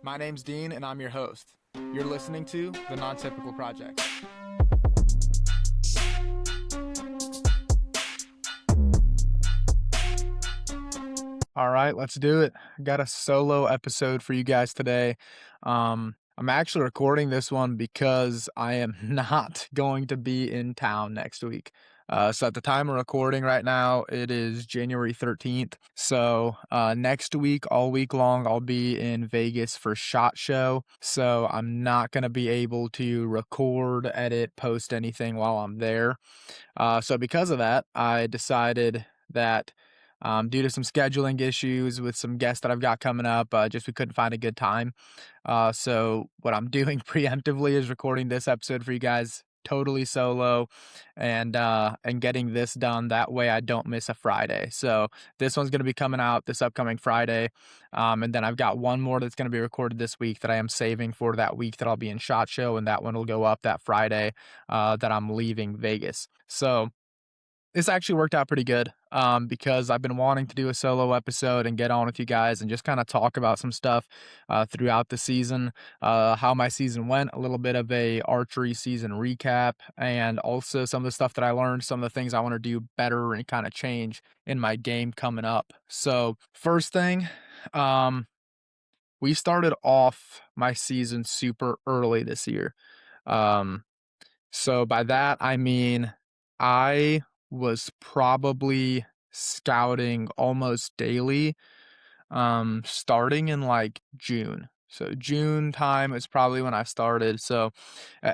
My name's Dean, and I'm your host. You're listening to The Non-Typical Project. All right, let's do it. I got a solo episode for you guys today. I'm actually recording this one because I am not going to be in town next week. So at the time of recording right now, it is January 13th. So next week, all week long, I'll be in Vegas for SHOT Show. So I'm not going to be able to record, edit, post anything while I'm there. So because of that, I decided that due to some scheduling issues with some guests that I've got coming up, just we couldn't find a good time. So what I'm doing preemptively is recording this episode for you guys totally solo and getting this done. That way I don't miss a Friday. So this one's going to be coming out this upcoming Friday. And then I've got one more that's going to be recorded this week that I am saving for that week that I'll be in SHOT Show. And that one will go up that Friday that I'm leaving Vegas. So this actually worked out pretty good because I've been wanting to do a solo episode and get on with you guys and just kind of talk about some stuff throughout the season, how my season went, a little bit of a archery season recap, and also some of the stuff that I learned, some of the things I want to do better and kind of change in my game coming up. So first thing, we started off my season super early this year. So by that, I mean, I was probably scouting almost daily, starting in like June. So June time is probably when I started. So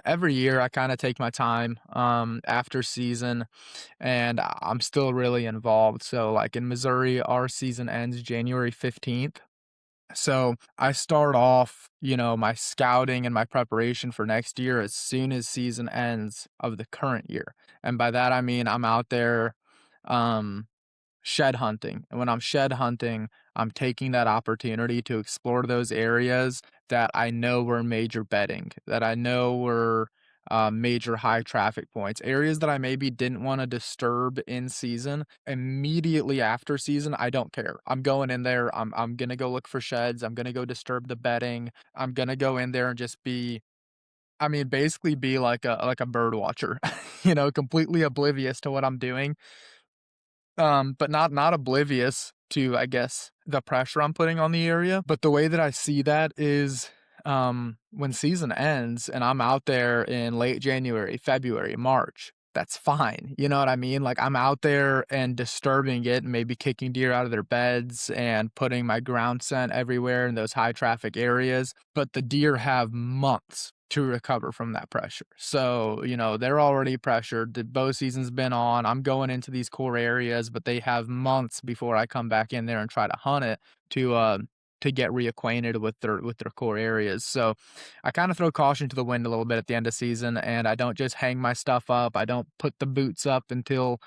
every year I kind of take my time after season and I'm still really involved. So like in Missouri, our season ends January 15th. So I start off, my scouting and my preparation for next year as soon as season ends of the current year. And by that, I mean, I'm out there, um, shed hunting. And when I'm shed hunting, I'm taking that opportunity to explore those areas that I know were major bedding, that I know were major high traffic points, areas that I maybe didn't want to disturb in season. Immediately after season, I don't care. I'm going in there. I'm gonna go look for sheds. I'm gonna go disturb the bedding. I'm gonna go in there and just be, I mean, basically be like a bird watcher, completely oblivious to what I'm doing, but not oblivious to, I guess, the pressure I'm putting on the area. But the way that I see that is, when season ends and I'm out there in late January, February, March, that's fine. You know what I mean? Like I'm out there and disturbing it and maybe kicking deer out of their beds and putting my ground scent everywhere in those high traffic areas. But the deer have months to recover from that pressure. So, they're already pressured. The bow season's been on. I'm going into these core areas, but they have months before I come back in there and try to hunt it to get reacquainted with their core areas. So I kind of throw caution to the wind a little bit at the end of season, and I don't just hang my stuff up. I don't put the boots up until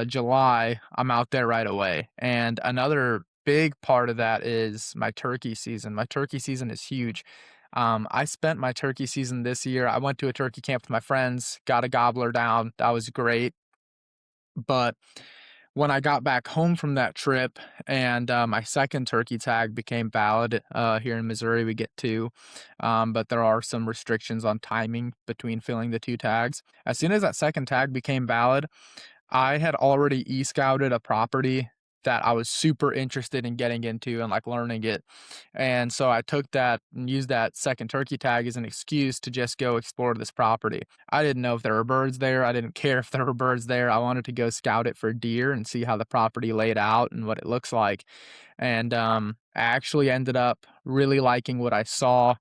July. I'm out there right away. And another big part of that is my turkey season. My turkey season is huge. I spent my turkey season this year. I went to a turkey camp with my friends, got a gobbler down. That was great. But when I got back home from that trip and my second turkey tag became valid, here in Missouri, we get two, but there are some restrictions on timing between filling the two tags. As soon as that second tag became valid, I had already e-scouted a property that I was super interested in getting into and like learning it. And so I took that and used that second turkey tag as an excuse to just go explore this property. I didn't know if there were birds there. I didn't care if there were birds there. I wanted to go scout it for deer and see how the property laid out and what it looks like. And I actually ended up really liking what I saw.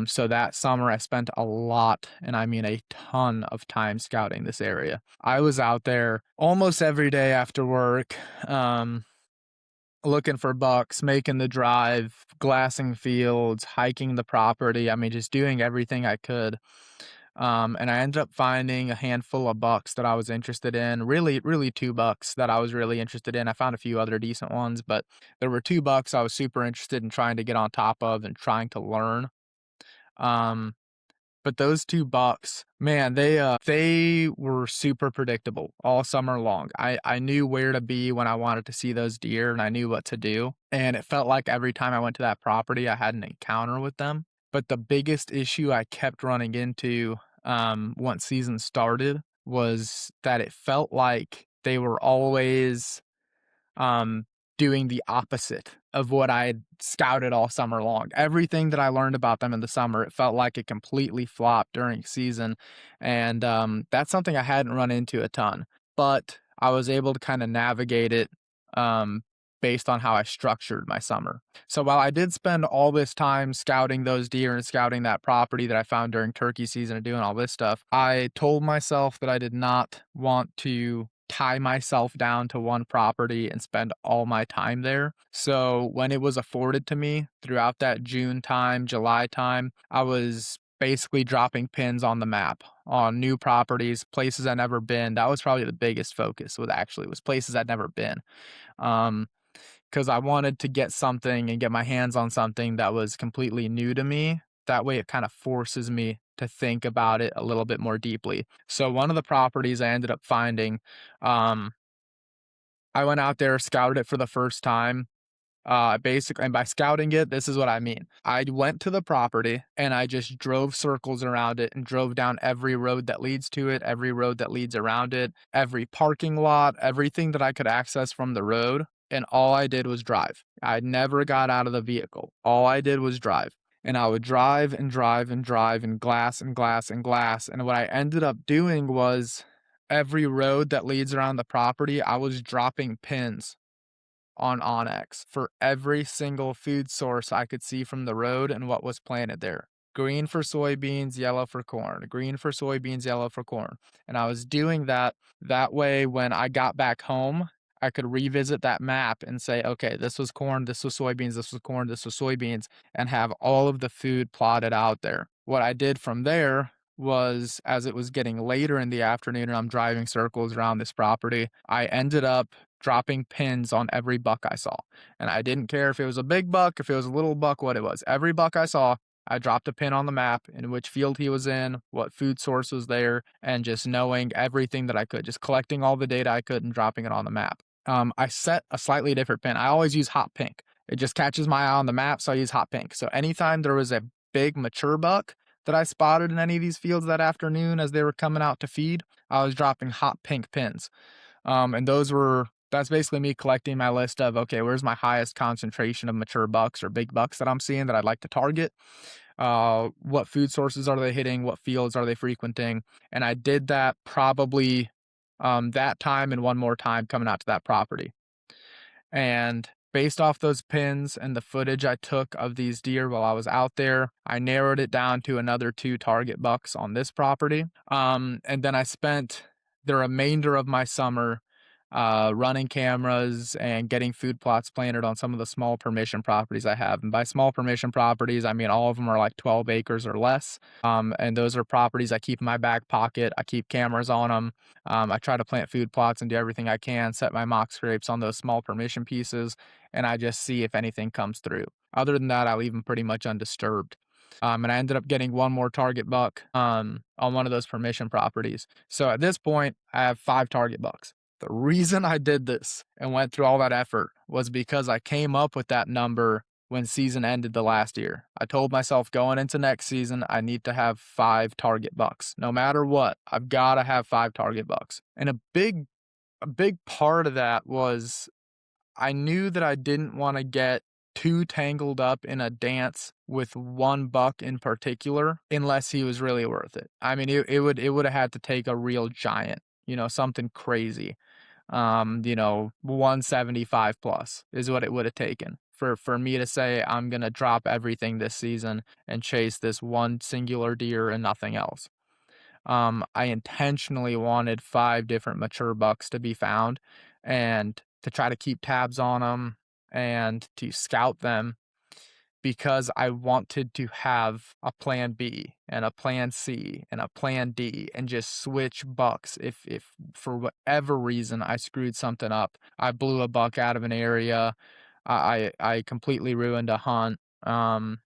So that summer I spent a lot, and I mean a ton of time scouting this area. I was out there almost every day after work, looking for bucks, making the drive, glassing fields, hiking the property. I mean, just doing everything I could. And I ended up finding a handful of bucks that I was interested in. Really, really two bucks that I was really interested in. I found a few other decent ones, but there were two bucks I was super interested in trying to get on top of and trying to learn. Um, but those 2 bucks, man, they were super predictable all summer long. I knew where to be when I wanted to see those deer, and I knew what to do, and it felt like every time I went to that property, I had an encounter with them. But the biggest issue I kept running into, once season started was that it felt like they were always um, doing the opposite of what I had scouted all summer long. Everything that I learned about them in the summer, it felt like it completely flopped during season. And that's something I hadn't run into a ton, but I was able to kind of navigate it um, based on how I structured my summer. So while I did spend all this time scouting those deer and scouting that property that I found during turkey season and doing all this stuff, I told myself that I did not want to tie myself down to one property and spend all my time there. So when it was afforded to me throughout that June time, July time, I was basically dropping pins on the map on new properties, places I'd never been. That was probably the biggest focus was places I'd never been. Um, because I wanted to get something and get my hands on something that was completely new to me. That way, it kind of forces me to think about it a little bit more deeply. So, one of the properties I ended up finding, um, I went out there, scouted it for the first time. Basically, and by scouting it, this is what I mean. I went to the property and I just drove circles around it and drove down every road that leads to it, every road that leads around it, every parking lot, everything that I could access from the road. And all I did was drive. I never got out of the vehicle. All I did was drive. And I would drive and drive and drive and glass and glass and glass. And what I ended up doing was every road that leads around the property, I was dropping pins on Onyx for every single food source I could see from the road and what was planted there. Green for soybeans, yellow for corn, green for soybeans, yellow for corn. And I was doing that. That way, when I got back home, I could revisit that map and say, okay, this was corn, this was soybeans, this was corn, this was soybeans, and have all of the food plotted out there. What I did from there was, as it was getting later in the afternoon and I'm driving circles around this property, I ended up dropping pins on every buck I saw. And I didn't care if it was a big buck, if it was a little buck, what it was. Every buck I saw, I dropped a pin on the map in which field he was in, what food source was there, and just knowing everything that I could, just collecting all the data I could and dropping it on the map. I set a slightly different pin. I always use hot pink. It just catches my eye on the map, so I use hot pink. So anytime there was a big mature buck that I spotted in any of these fields that afternoon as they were coming out to feed, I was dropping hot pink pins. And that's basically me collecting my list of, okay, where's my highest concentration of mature bucks or big bucks that I'm seeing that I'd like to target? What food sources are they hitting? What fields are they frequenting? And I did that probably that time and one more time coming out to that property. And based off those pins and the footage I took of these deer while I was out there, I narrowed it down to another 2 target bucks on this property. And then I spent the remainder of my summer running cameras and getting food plots planted on some of the small permission properties I have. And by small permission properties, I mean all of them are like 12 acres or less. And those are properties I keep in my back pocket. I keep cameras on them. I try to plant food plots and do everything I can, set my mock scrapes on those small permission pieces, and I just see if anything comes through. Other than that, I leave them pretty much undisturbed. And I ended up getting one more target buck on one of those permission properties. So at this point, I have 5 target bucks. The reason I did this and went through all that effort was because I came up with that number when season ended the last year. I told myself going into next season, I need to have 5 target bucks. No matter what, I've got to have 5 target bucks. And a big part of that was I knew that I didn't want to get too tangled up in a dance with one buck in particular unless he was really worth it. I mean, it would have had to take a real giant, something crazy. 175 plus is what it would have taken for me to say I'm going to drop everything this season and chase this one singular deer and nothing else. I intentionally wanted 5 different mature bucks to be found and to try to keep tabs on them and to scout them because I wanted to have a plan B and a plan C and a plan D and just switch bucks if for whatever reason I screwed something up. I blew a buck out of an area. I completely ruined a hunt.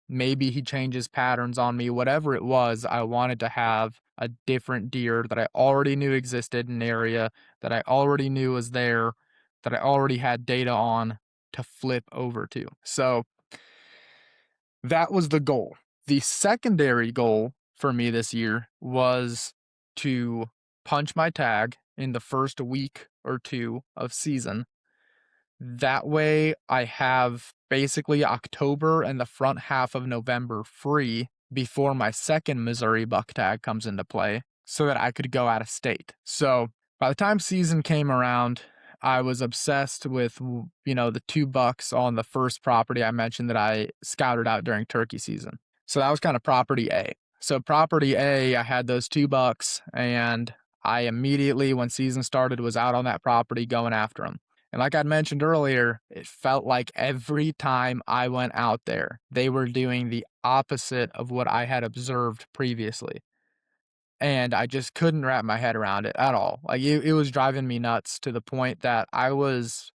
Maybe he changes patterns on me, whatever it was. I wanted to have a different deer that I already knew existed in the area, that I already knew was there, that I already had data on to flip over to. So that was the goal. The secondary goal for me this year was to punch my tag in the first week or two of season. That way, I have basically October and the front half of November free before my second Missouri buck tag comes into play so that I could go out of state. So by the time season came around, I was obsessed with, the 2 bucks on the first property I mentioned that I scouted out during turkey season. So that was kind of property A. So property A, I had those 2 bucks, and I immediately, when season started, was out on that property going after them. And like I'd mentioned earlier, it felt like every time I went out there, they were doing the opposite of what I had observed previously. And I just couldn't wrap my head around it at all. Like it was driving me nuts to the point that I was,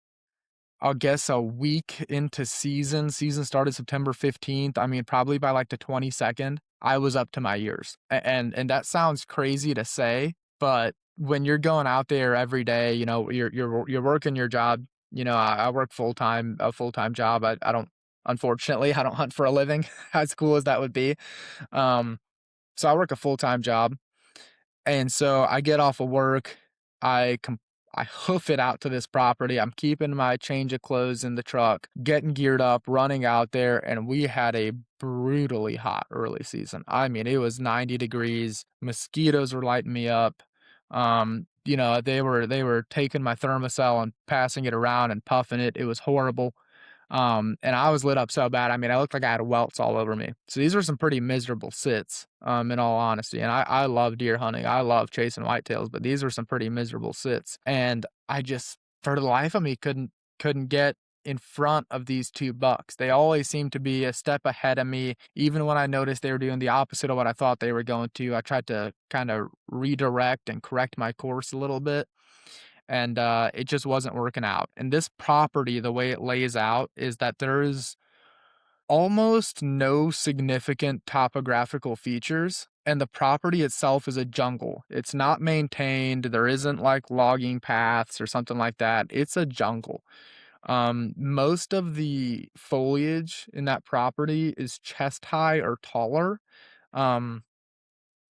I guess, a week into season. Season started September 15th. I mean, probably by like the 22nd, I was up to my ears. And that sounds crazy to say, but when you're going out there every day, you're working your job. I work a full-time job. I don't, unfortunately, I don't hunt for a living, as cool as that would be. Um, so I work a full-time job. And so I get off of work, I com I hoof it out to this property. I'm keeping my change of clothes in the truck, getting geared up, running out there, and we had a brutally hot early season. I mean, it was 90 degrees. Mosquitoes were lighting me up. They were taking my thermocell and passing it around and puffing it. It was horrible. And I was lit up so bad. I mean, I looked like I had welts all over me. So these were some pretty miserable sits, in all honesty. And I love deer hunting. I love chasing whitetails, but these were some pretty miserable sits. And I just, for the life of me, couldn't get in front of these 2 bucks. They always seemed to be a step ahead of me. Even when I noticed they were doing the opposite of what I thought they were going to, I tried to kind of redirect and correct my course a little bit, and it just wasn't working out. And this property, the way it lays out, is that there's almost no significant topographical features, and the property itself is a jungle. It's not maintained. There isn't like logging paths or something like that. It's a jungle. Most of the foliage in that property is chest high or taller. Um,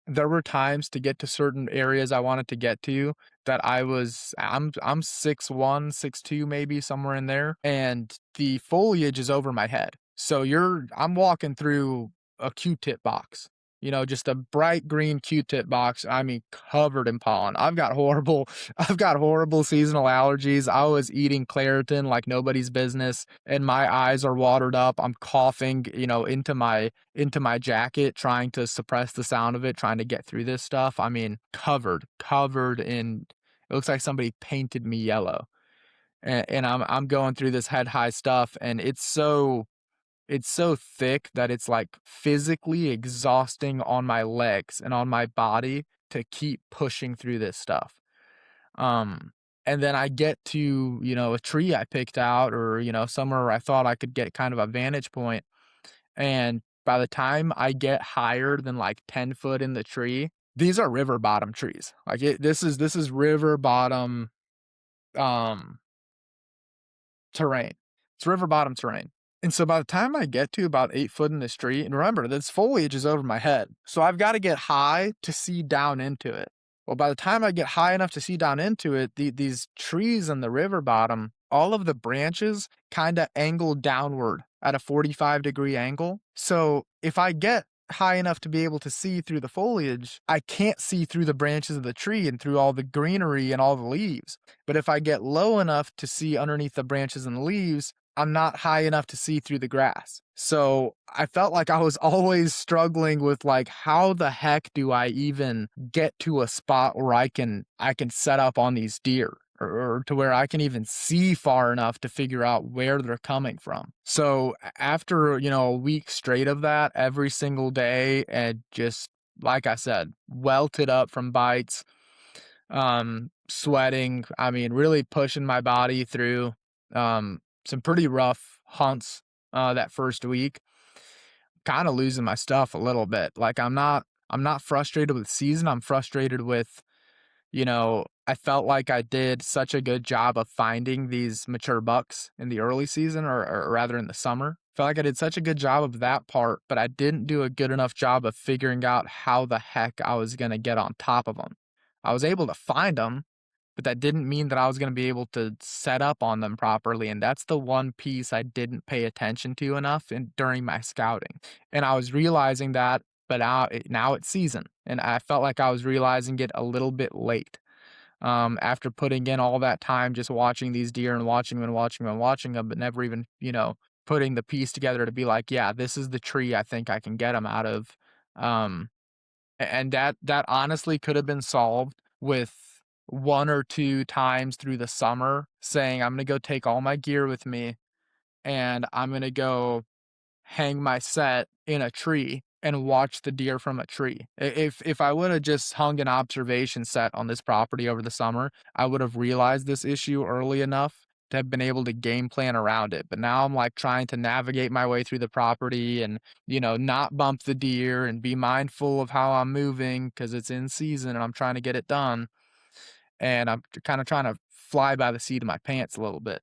there were times to get to certain areas I wanted to get to that I'm 6'1", 6'2", maybe somewhere in there, and the foliage is over my head. So I'm walking through a Q-tip box, just a bright green Q-tip box. I mean, covered in pollen. I've got horrible seasonal allergies. I was eating Claritin like nobody's business, and my eyes are watered up. I'm coughing, into my jacket, trying to suppress the sound of it, trying to get through this stuff. I mean, covered in, it looks like somebody painted me yellow. And I'm going through this head high stuff, and it's so thick that it's like physically exhausting on my legs and on my body to keep pushing through this stuff. Um, and then I get to, a tree I picked out, or, somewhere where I thought I could get kind of a vantage point. And by the time I get higher than like 10 foot in the tree, these are river bottom trees. Like this is river bottom, um, terrain. It's river bottom terrain. And so by the time I get to about 8 foot in this tree, and remember, this foliage is over my head, so I've got to get high to see down into it. Well, by the time I get high enough to see down into it, these trees in the river bottom, all of the branches kind of angle downward at a 45-degree angle. So if I get high enough to be able to see through the foliage, I can't see through the branches of the tree and through all the greenery and all the leaves. But if I get low enough to see underneath the branches and the leaves, I'm not high enough to see through the grass. So I felt like I was always struggling with like, how the heck do I even get to a spot where I can set up on these deer, or to where I can even see far enough to figure out where they're coming from. So after, a week straight of that every single day, and just like I said, welted up from bites, sweating, I mean, really pushing my body through, some pretty rough hunts, that first week. kind of losing my stuff a little bit. Like I'm not frustrated with the season. I'm frustrated with, I felt like I did such a good job of finding these mature bucks in the early season, or rather in the summer. Felt like I did such a good job of that part, but I didn't do a good enough job of figuring out how the heck I was going to get on top of them. I was able to find them, but that didn't mean that I was going to be able to set up on them properly. And that's the one piece I didn't pay attention to enough during my scouting. And I was realizing that, but now it's season. And I felt like I was realizing it a little bit late. After putting in all that time just watching these deer and watching them and watching them and watching them, but never even, putting the piece together to be like, yeah, this is the tree I think I can get them out of. Um, and that honestly could have been solved with one or two times through the summer saying, I'm gonna go take all my gear with me and I'm gonna go hang my set in a tree and watch the deer from a tree. If I would have just hung an observation set on this property over the summer, I would have realized this issue early enough to have been able to game plan around it. But now I'm like trying to navigate my way through the property and, not bump the deer and be mindful of how I'm moving because it's in season and I'm trying to get it done. And I'm kind of trying to fly by the seat of my pants a little bit.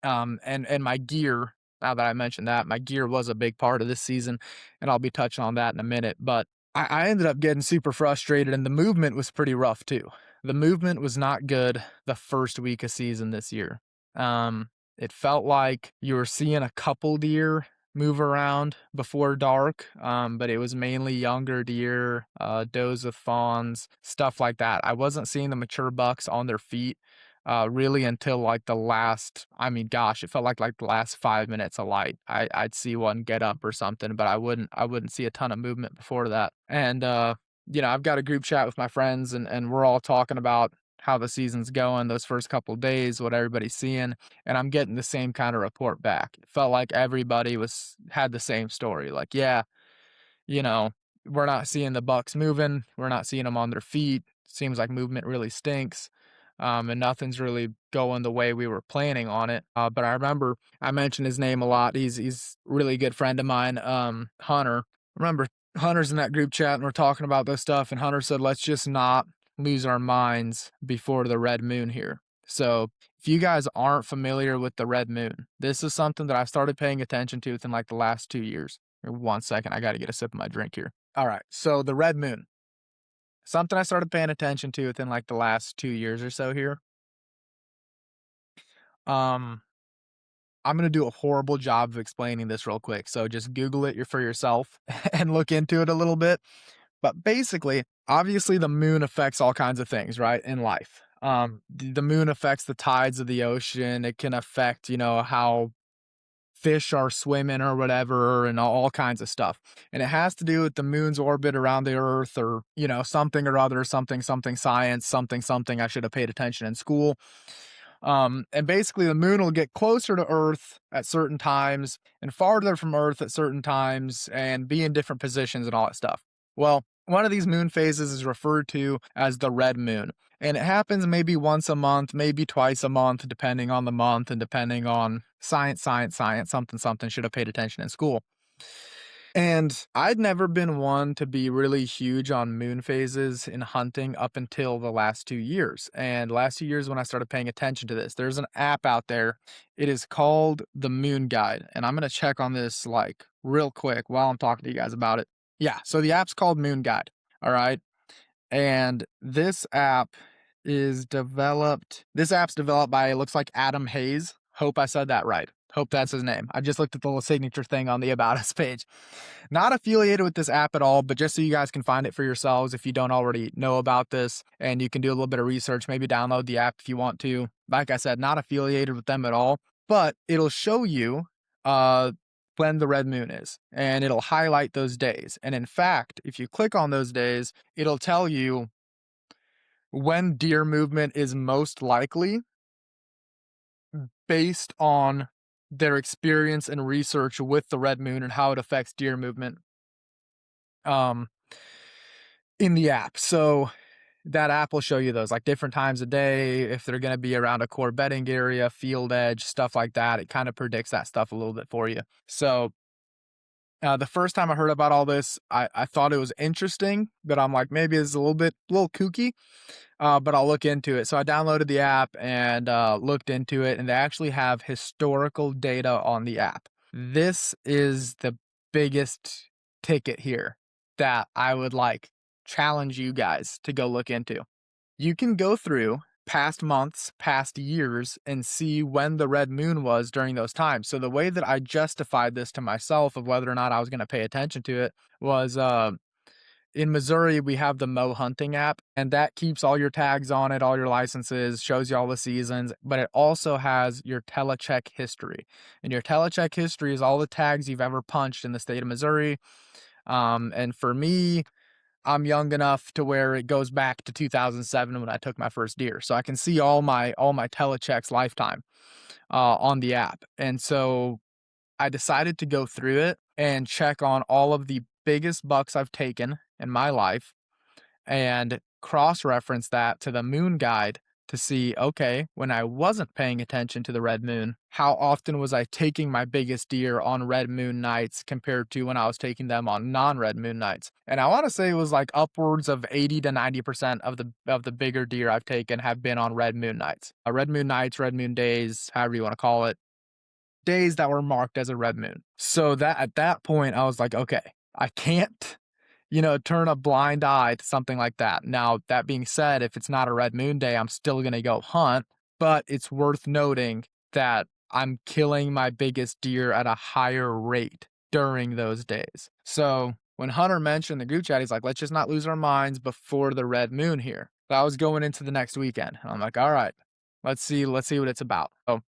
And my gear, now that I mentioned that, my gear was a big part of this season, and I'll be touching on that in a minute. But I ended up getting super frustrated, and the movement was pretty rough too. The movement was not good the first week of season this year. It felt like you were seeing a couple deer move around before dark, but it was mainly younger deer, does with fawns, stuff like that. I wasn't seeing the mature bucks on their feet really until like the last, I mean, gosh, it felt like the last 5 minutes of light. I'd see one get up or something, but I wouldn't see a ton of movement before that. And I've got a group chat with my friends, and we're all talking about how the season's going those first couple of days, what everybody's seeing, and I'm getting the same kind of report back. It felt like everybody had the same story. Like, yeah, you know, we're not seeing the bucks moving. We're not seeing them on their feet. Seems like movement really stinks. And nothing's really going the way we were planning on it. But I remember I mentioned his name a lot. He's a really good friend of mine, Hunter. Remember Hunter's in that group chat and we're talking about this stuff, and Hunter said, let's just not lose our minds before the red moon here. So if you guys aren't familiar with the red moon, this is something that I started paying attention to within like the last 2 years. 1 second, I got to get a sip of my drink here. All right, so the red moon, something I started paying attention to within like the last 2 years or so here. Um, I'm gonna do a horrible job of explaining this real quick, so just Google it for yourself and look into it a little bit. But basically, obviously, the moon affects all kinds of things, right, in life. The moon affects the tides of the ocean. It can affect, how fish are swimming or whatever, and all kinds of stuff. And it has to do with the moon's orbit around the earth, or, something or other, something science, something I should have paid attention in school. And basically the moon will get closer to earth at certain times and farther from earth at certain times and be in different positions and all that stuff. Well, one of these moon phases is referred to as the red moon. And it happens maybe once a month, maybe twice a month, depending on the month and depending on science, something should have paid attention in school. And I'd never been one to be really huge on moon phases in hunting up until the last 2 years. And last 2 years when I started paying attention to this, there's an app out there. It is called the Moon Guide. And I'm going to check on this like real quick while I'm talking to you guys about it. Yeah, so the app's called Moon Guide. All right. And this app's developed by, it looks like Adam Hayes. Hope I said that right. Hope that's his name. I just looked at the little signature thing on the About Us page. Not affiliated with this app at all, but just so you guys can find it for yourselves if you don't already know about this, and you can do a little bit of research, maybe download the app if you want to. Like I said, not affiliated with them at all, but it'll show you when the red moon is, and it'll highlight those days. And in fact, if you click on those days, it'll tell you when deer movement is most likely based on their experience and research with the red moon and how it affects deer movement in the app. So that app will show you those like different times of day, if they're going to be around a core bedding area, field edge, stuff like that. It kind of predicts that stuff a little bit for you. So The first time I heard about all this, I thought it was interesting, but I'm like, maybe it's a little kooky, but I'll look into it. So I downloaded the app and looked into it, and they actually have historical data on the app. This is the biggest ticket here that I would like challenge you guys to go look into. You can go through past months, past years, and see when the red moon was during those times. So the way that I justified this to myself of whether or not I was going to pay attention to it was in Missouri, we have the Mo Hunting app, and that keeps all your tags on it, all your licenses, shows you all the seasons, but it also has your telecheck history. And your telecheck history is all the tags you've ever punched in the state of Missouri. And for me, I'm young enough to where it goes back to 2007 when I took my first deer. So I can see all my telechecks lifetime on the app. And so I decided to go through it and check on all of the biggest bucks I've taken in my life and cross reference that to the moon guide to see, okay, when I wasn't paying attention to the red moon, how often was I taking my biggest deer on red moon nights compared to when I was taking them on non-red moon nights? And I want to say it was like upwards of 80 to 90% of the bigger deer I've taken have been on red moon nights. Red moon nights, red moon days, however you want to call it, days that were marked as a red moon. So that at that point I was like, okay, I can't, turn a blind eye to something like that. Now, that being said, if it's not a red moon day, I'm still going to go hunt, but it's worth noting that I'm killing my biggest deer at a higher rate during those days. So when Hunter mentioned the group chat, he's like, let's just not lose our minds before the red moon here. So I was going into the next weekend and I'm like, all right, let's see what it's about. So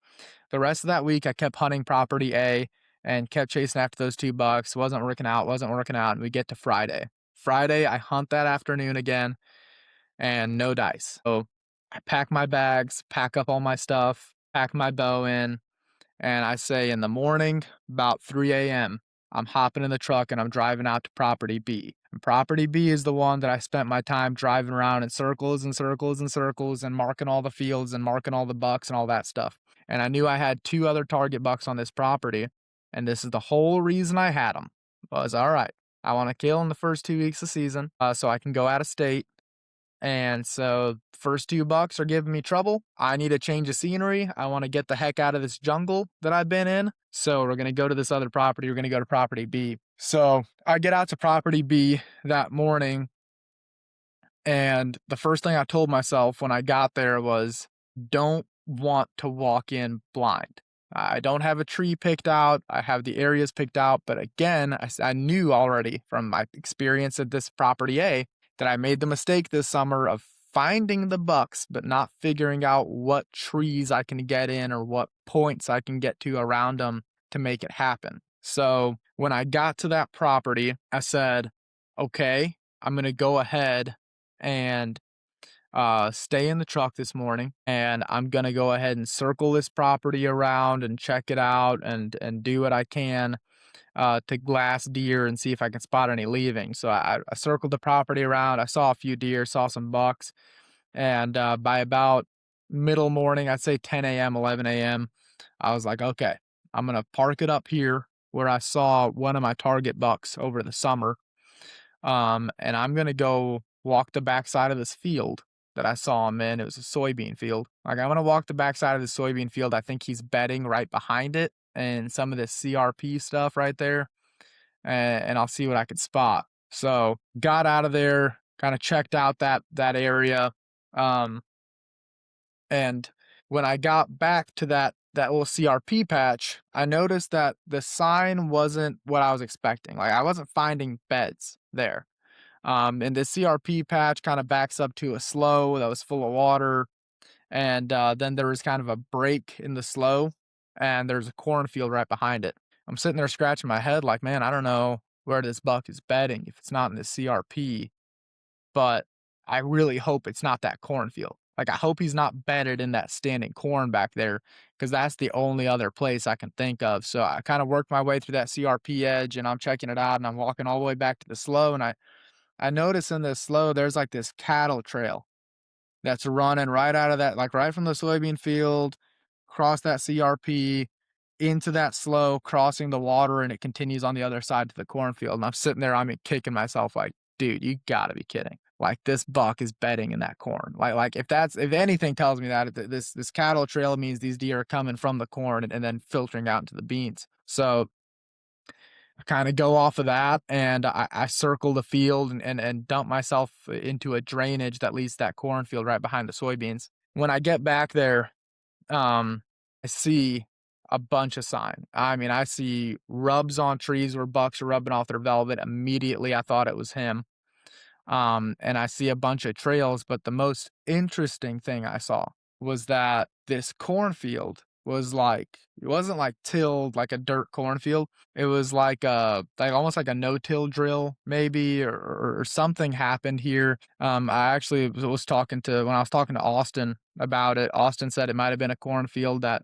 the rest of that week, I kept hunting property A and kept chasing after those 2 bucks. Wasn't working out, wasn't working out. And we get to Friday. Friday, I hunt that afternoon again and no dice. So I pack my bags, pack up all my stuff, pack my bow in, and I say in the morning, about 3 a.m., I'm hopping in the truck and I'm driving out to property B. And property B is the one that I spent my time driving around in circles and circles and circles and marking all the fields and marking all the bucks and all that stuff. And I knew I had 2 other target bucks on this property. And this is the whole reason I had them was, all right, I want to kill in the first 2 weeks of season so I can go out of state. And so first 2 bucks are giving me trouble. I need a change of scenery. I want to get the heck out of this jungle that I've been in. So we're going to go to this other property. We're going to go to property B. So I get out to property B that morning. And the first thing I told myself when I got there was, don't want to walk in blind. I don't have a tree picked out. I have the areas picked out. But again, I knew already from my experience at this property A that I made the mistake this summer of finding the bucks, but not figuring out what trees I can get in or what points I can get to around them to make it happen. So when I got to that property, I said, okay, I'm going to go ahead and stay in the truck this morning, and I'm gonna go ahead and circle this property around and check it out and do what I can to glass deer and see if I can spot any leaving. So I circled the property around. I saw a few deer, saw some bucks, and by about middle morning, I'd say 10 a.m., 11 a.m., I was like, okay, I'm gonna park it up here where I saw one of my target bucks over the summer, and I'm gonna go walk the backside of this field that I saw him in. It was a soybean field. Like, I'm gonna walk the backside of the soybean field. I think he's bedding right behind it and some of this CRP stuff right there, and I'll see what I could spot. So got out of there, kind of checked out that area, um, and when I got back to that little CRP patch, I noticed that the sign wasn't what I was expecting. Like, I wasn't finding beds there. And the CRP patch kind of backs up to a slough that was full of water. And then there was kind of a break in the slough, and there's a cornfield right behind it. I'm sitting there scratching my head like, man, I don't know where this buck is bedding if it's not in the CRP, but I really hope it's not that cornfield. Like, I hope he's not bedded in that standing corn back there because that's the only other place I can think of. So I kind of worked my way through that CRP edge and I'm checking it out and I'm walking all the way back to the slough, and I noticed in this slough, there's like this cattle trail that's running right out of that, like right from the soybean field, across that CRP into that slough, crossing the water, and it continues on the other side to the cornfield. And I'm sitting there, I'm kicking myself like, dude, you gotta be kidding. Like this buck is bedding in that corn. Like if anything tells me that this cattle trail means these deer are coming from the corn and then filtering out into the beans. So I kind of go off of that and I circle the field and dump myself into a drainage that leads that cornfield right behind the soybeans. When I get back there, I see a bunch of sign. I mean, I see rubs on trees where bucks are rubbing off their velvet. Immediately, I thought it was him. And I see a bunch of trails, but the most interesting thing I saw was that this cornfield was like it wasn't like tilled like a dirt cornfield. It was like almost like a no-till drill maybe or something happened here. I actually was talking to when I was talking to Austin about it. Austin said it might have been a cornfield that,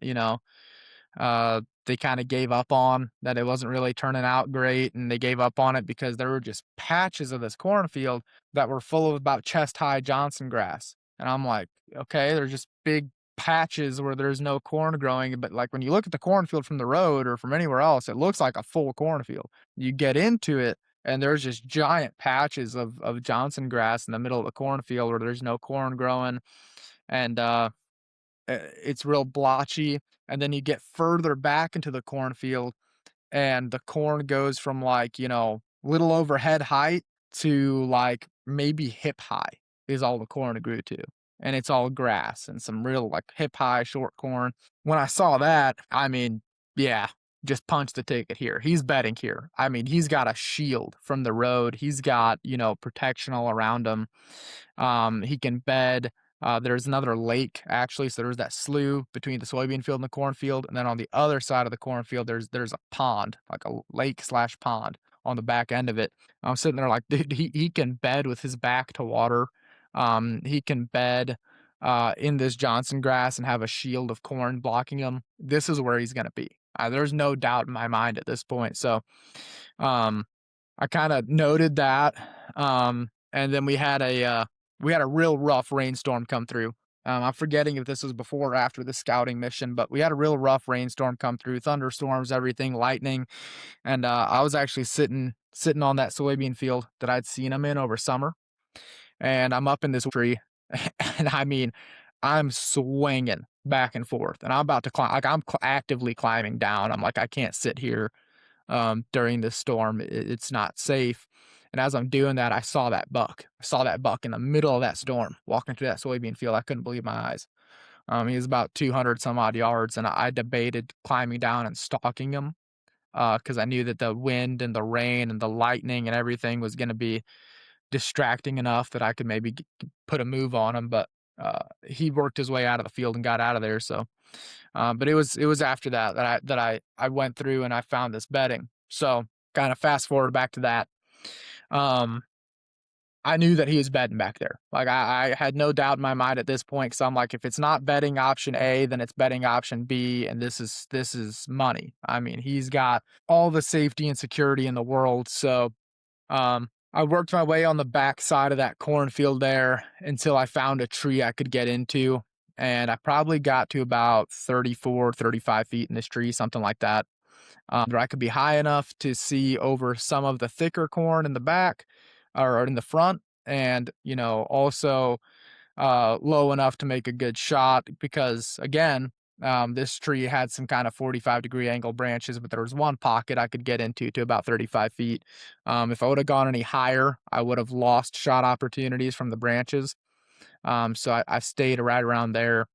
they kind of gave up on, that it wasn't really turning out great, and they gave up on it because there were just patches of this cornfield that were full of about chest high Johnson grass. And I'm like, okay, they're just big patches where there's no corn growing. But like when you look at the cornfield from the road or from anywhere else, it looks like a full cornfield. You get into it, and there's just giant patches of Johnson grass in the middle of the cornfield where there's no corn growing. And it's real blotchy. And then you get further back into the cornfield, and the corn goes from like, little over head height to like maybe hip high is all the corn it grew to. And it's all grass and some real like hip high short corn. When I saw that, I mean, yeah, just punch the ticket here. He's betting here. I mean, he's got a shield from the road. He's got, protection all around him. He can bed. There's another lake actually, so there's that slough between the soybean field and the cornfield, and then on the other side of the cornfield, there's a pond, like a lake slash pond on the back end of it. I'm sitting there like, dude, he can bed with his back to water. He can bed in this Johnson grass and have a shield of corn blocking him. This is where he's gonna be. There's no doubt in my mind at this point. So, I kind of noted that, and then we had a real rough rainstorm come through. I'm forgetting if this was before or after the scouting mission, but we had a real rough rainstorm come through, thunderstorms, everything, lightning, and I was actually sitting on that soybean field that I'd seen him in over summer, and I'm up in this tree, and I mean, I'm swinging back and forth, and I'm about to climb, like I'm actively climbing down. I'm like, I can't sit here during this storm. It's not safe. And as I'm doing that, I saw that buck. I saw that buck in the middle of that storm walking through that soybean field. I couldn't believe my eyes. He was about 200 some odd yards, and I debated climbing down and stalking him because I knew that the wind and the rain and the lightning and everything was going to be distracting enough that I could maybe put a move on him. But he worked his way out of the field and got out of there. So, but it was after that I went through and I found this bedding. So kind of fast forward back to that. I knew that he was betting back there. Like I had no doubt in my mind at this point, because I'm like, if it's not betting option A, then it's betting option B, and this is money. I mean, he's got all the safety and security in the world. So I worked my way on the back side of that cornfield there until I found a tree I could get into. And I probably got to about 34, 35 feet in this tree, something like that. Where I could be high enough to see over some of the thicker corn in the back or in the front, and also low enough to make a good shot, because again, this tree had some kind of 45-degree angle branches, but there was one pocket I could get into to about 35 feet. If I would have gone any higher, I would have lost shot opportunities from the branches. So I stayed right around there.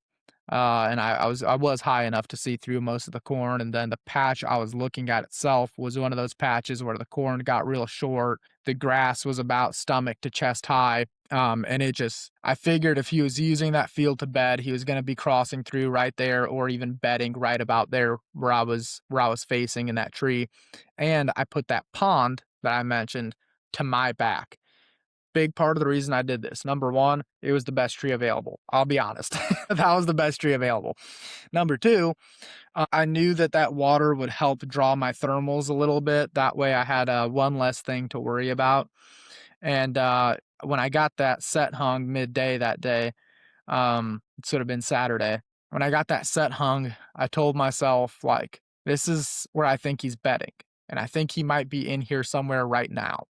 And I was high enough to see through most of the corn, and then the patch I was looking at itself was one of those patches where the corn got real short. The grass was about stomach to chest high, and I figured if he was using that field to bed, he was going to be crossing through right there, or even bedding right about there where I was facing in that tree. And I put that pond that I mentioned to my back. Big part of the reason I did this. Number one, it was the best tree available. I'll be honest. That was the best tree available. Number two, I knew that water would help draw my thermals a little bit. That way I had one less thing to worry about. And when I got that set hung midday that day, it should have been Saturday. When I got that set hung, I told myself, like, This is where I think he's bedding, and I think he might be in here somewhere right now.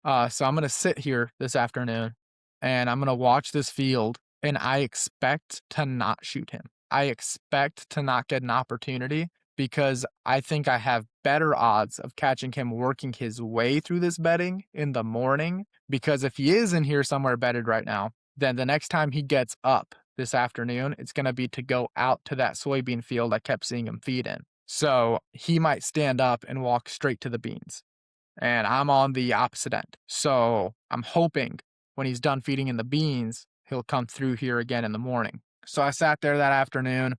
So I'm gonna sit here this afternoon, and I'm gonna watch this field, and I expect to not shoot him. I expect to not get an opportunity because I think I have better odds of catching him working his way through this bedding in the morning, because if he is in here somewhere bedded right now, then the next time he gets up this afternoon, it's gonna be to go out to that soybean field I kept seeing him feed in. So he might stand up and walk straight to the beans, and I'm on the opposite end. So I'm hoping when he's done feeding in the beans, he'll come through here again in the morning. So I sat there that afternoon,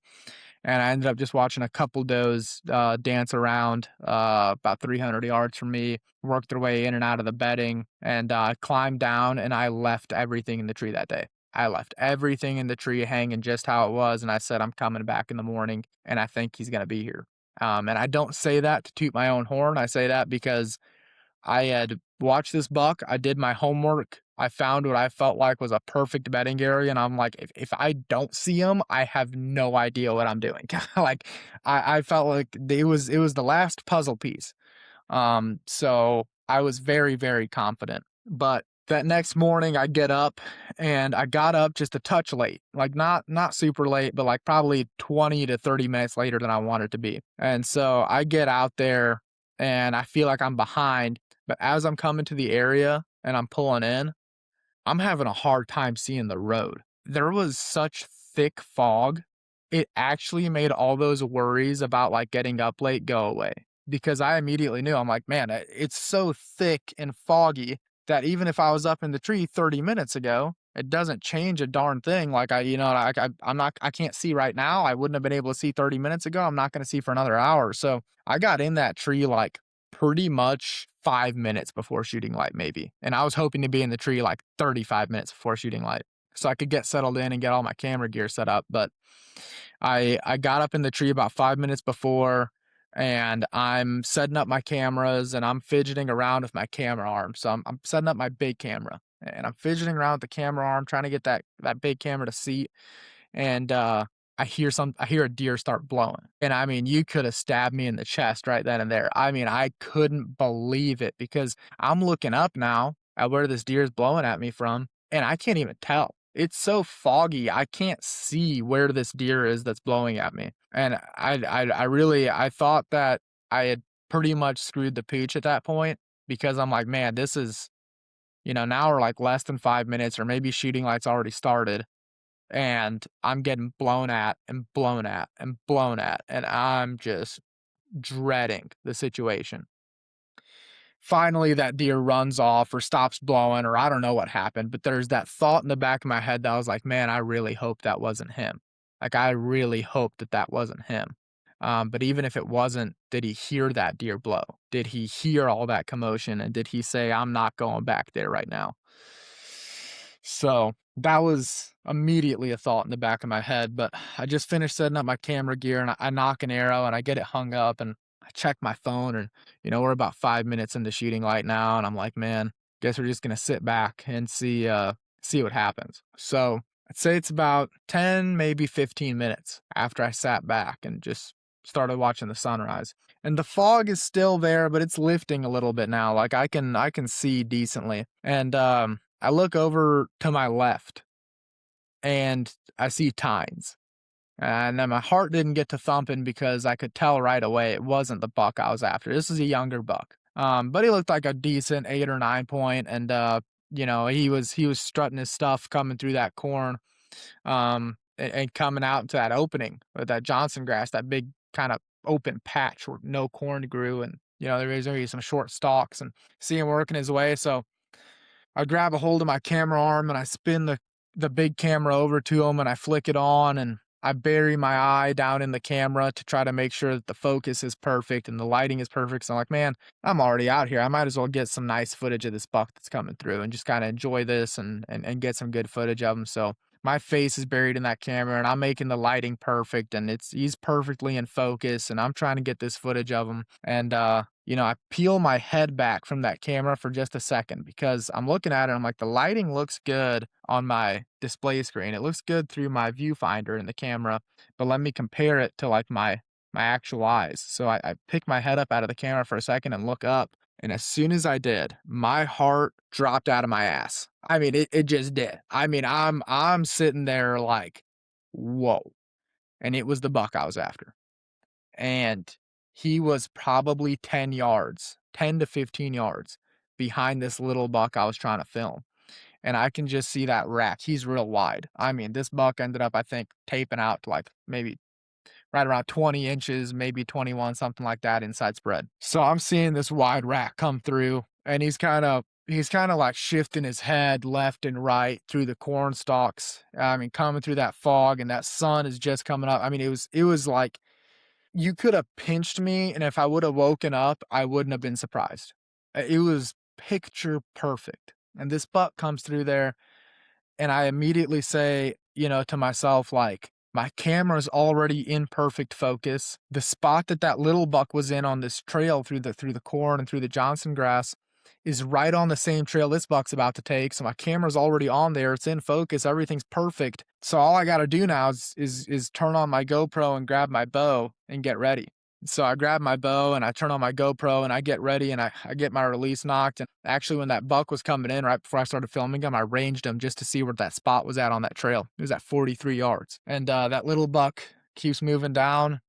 and I ended up just watching a couple does dance around about 300 yards from me, work their way in and out of the bedding, and climbed down, and I left everything in the tree that day. I left everything in the tree hanging just how it was, and I said, I'm coming back in the morning, and I think he's going to be here. And I don't say that to toot my own horn. I say that because I had watched this buck, I did my homework, I found what I felt like was a perfect bedding area, and I'm like, if I don't see him, I have no idea what I'm doing. Like, I felt like it was the last puzzle piece. So I was very, very confident. But that next morning I get up, and I got up just a touch late, like not super late, but like probably 20 to 30 minutes later than I wanted to be. And so I get out there, and I feel like I'm behind, but as I'm coming to the area and I'm pulling in, I'm having a hard time seeing the road. There was such thick fog, it actually made all those worries about, like, getting up late go away, because I immediately knew, I'm like, "Man, it's so thick and foggy that even if I was up in the tree 30 minutes ago, it doesn't change a darn thing, like, I can't see right now, I wouldn't have been able to see 30 minutes ago, I'm not gonna see for another hour." So, I got in that tree, like, pretty much 5 minutes before shooting light maybe, and I was hoping to be in the tree, like, 35 minutes before shooting light, so I could get settled in and get all my camera gear set up. But I got up in the tree about 5 minutes before, and I'm setting up my cameras, and I'm fidgeting around with my camera arm. So I'm setting up my big camera, and I'm fidgeting around with the camera arm, trying to get that big camera to seat, and I hear a deer start blowing, and I mean, you could have stabbed me in the chest right then and there. I mean, I couldn't believe it, because I'm looking up now at where this deer is blowing at me from, and I can't even tell. It's so foggy, I can't see where this deer is that's blowing at me, and I really I thought that I had pretty much screwed the pooch at that point, because I'm like, "Man, this is," now we're, like, less than 5 minutes, or maybe shooting light's already started, and I'm getting blown at and blown at and blown at, and I'm just dreading the situation. Finally, that deer runs off or stops blowing, or I don't know what happened, but there's that thought in the back of my head that I was like, "Man, I really hope that wasn't him." Like, I really hope that that wasn't him. But even if it wasn't, did he hear that deer blow? Did he hear all that commotion, and did he say, "I'm not going back there right now"? So that was immediately a thought in the back of my head. But I just finished setting up my camera gear, and I nock an arrow, and I get it hung up, and I check my phone, and we're about 5 minutes into shooting light now, and I'm like, man, guess we're just gonna sit back and see what happens. So I'd say it's about 10, maybe 15 minutes after I sat back and just started watching the sunrise. And the fog is still there, but it's lifting a little bit now. Like, I can see decently. And I look over to my left, and I see tines. And then my heart didn't get to thumping, because I could tell right away it wasn't the buck I was after. This is a younger buck. But he looked like a decent 8 or 9 point, and he was strutting his stuff coming through that corn, and coming out into that opening with that Johnson grass, that big kind of open patch where no corn grew, and there was maybe some short stalks, and see him working his way. So I grab a hold of my camera arm, and I spin the big camera over to him, and I flick it on, and I bury my eye down in the camera to try to make sure that the focus is perfect and the lighting is perfect. So I'm like, man, I'm already out here, I might as well get some nice footage of this buck that's coming through, and just kind of enjoy this, and get some good footage of him. So my face is buried in that camera, and I'm making the lighting perfect, and he's perfectly in focus, and I'm trying to get this footage of him. And I peel my head back from that camera for just a second, because I'm looking at it, I'm like, the lighting looks good on my display screen, it looks good through my viewfinder in the camera, but let me compare it to, like, my my actual eyes. So I pick my head up out of the camera for a second and look up. And as soon as I did, my heart dropped out of my ass. I mean, it just did. I mean, I'm sitting there like, whoa. And it was the buck I was after. And he was probably 10 yards, 10 to 15 yards behind this little buck I was trying to film. And I can just see that rack. He's real wide. I mean, this buck ended up, I think, taping out to like maybe right around 20 inches, maybe 21, something like that inside spread. So I'm seeing this wide rack come through, and he's kind of like shifting his head left and right through the corn stalks. I mean, coming through that fog, and that sun is just coming up. I mean, it was like you could have pinched me, and if I would have woken up, I wouldn't have been surprised. It was picture perfect. And this buck comes through there, and I immediately say, to myself, like, my camera's already in perfect focus. The spot that little buck was in on this trail through the corn and through the Johnson grass is right on the same trail this buck's about to take. So my camera's already on there. It's in focus. Everything's perfect. So all I got to do now is turn on my GoPro and grab my bow and get ready. So I grab my bow and I turn on my GoPro and I get ready and I get my release knocked. And actually, when that buck was coming in right before I started filming him, I ranged him just to see where that spot was at on that trail. It was at 43 yards. And that little buck keeps moving down,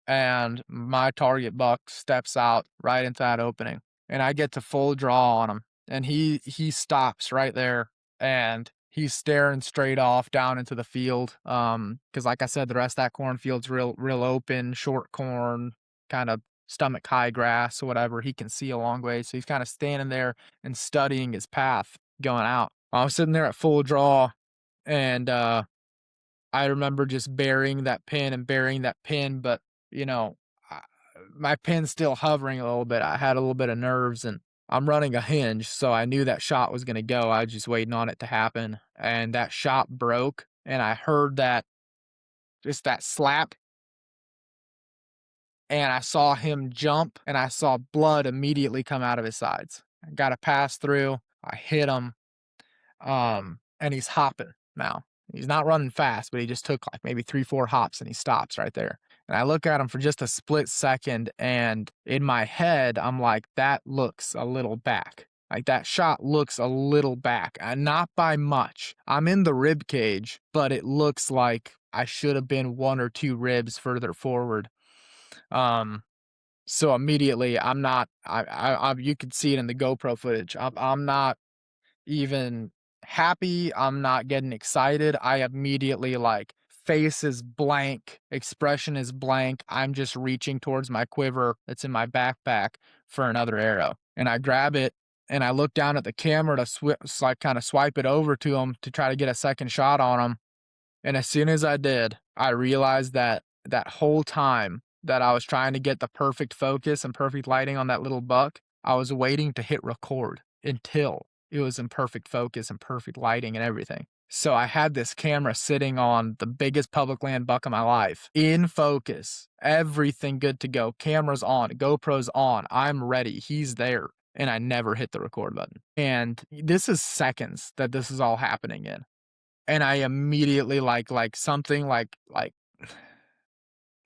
and my target buck steps out right into that opening. And I get to full draw on him. And he stops right there, and he's staring straight off down into the field. Because like I said, the rest of that cornfield's real open, short corn, kind of stomach high grass or whatever. He can see a long way. So he's kind of standing there and studying his path going out. I was sitting there at full draw, and I remember just burying that pin, but you know, I, my pin's still hovering a little bit. I had a little bit of nerves, and I'm running a hinge, so I knew that shot was going to go. I was just waiting on it to happen, and that shot broke, and I heard just that slap, and I saw him jump, and I saw blood immediately come out of his sides. I got to pass through. I hit him, and he's hopping now. He's not running fast, but he just took like maybe 3, 4 hops and he stops right there. And I look at him for just a split second, and in my head, I'm like, that looks a little back. Like that shot looks a little back, and not by much. I'm in the rib cage, but it looks like I should have been 1 or 2 ribs further forward. So immediately I'm not, you could see it in the GoPro footage. I'm not even happy. I'm not getting excited. I immediately like face is blank, expression is blank. I'm just reaching towards my quiver that's in my backpack for another arrow. And I grab it and I look down at the camera to like kind of swipe it over to him to try to get a second shot on him. And as soon as I did, I realized that that whole time that I was trying to get the perfect focus and perfect lighting on that little buck, I was waiting to hit record until it was in perfect focus and perfect lighting and everything. So I had this camera sitting on the biggest public land buck of my life, in focus, everything good to go. Camera's on, GoPro's on, I'm ready, he's there. And I never hit the record button. And this is seconds that this is all happening in. And I immediately like something like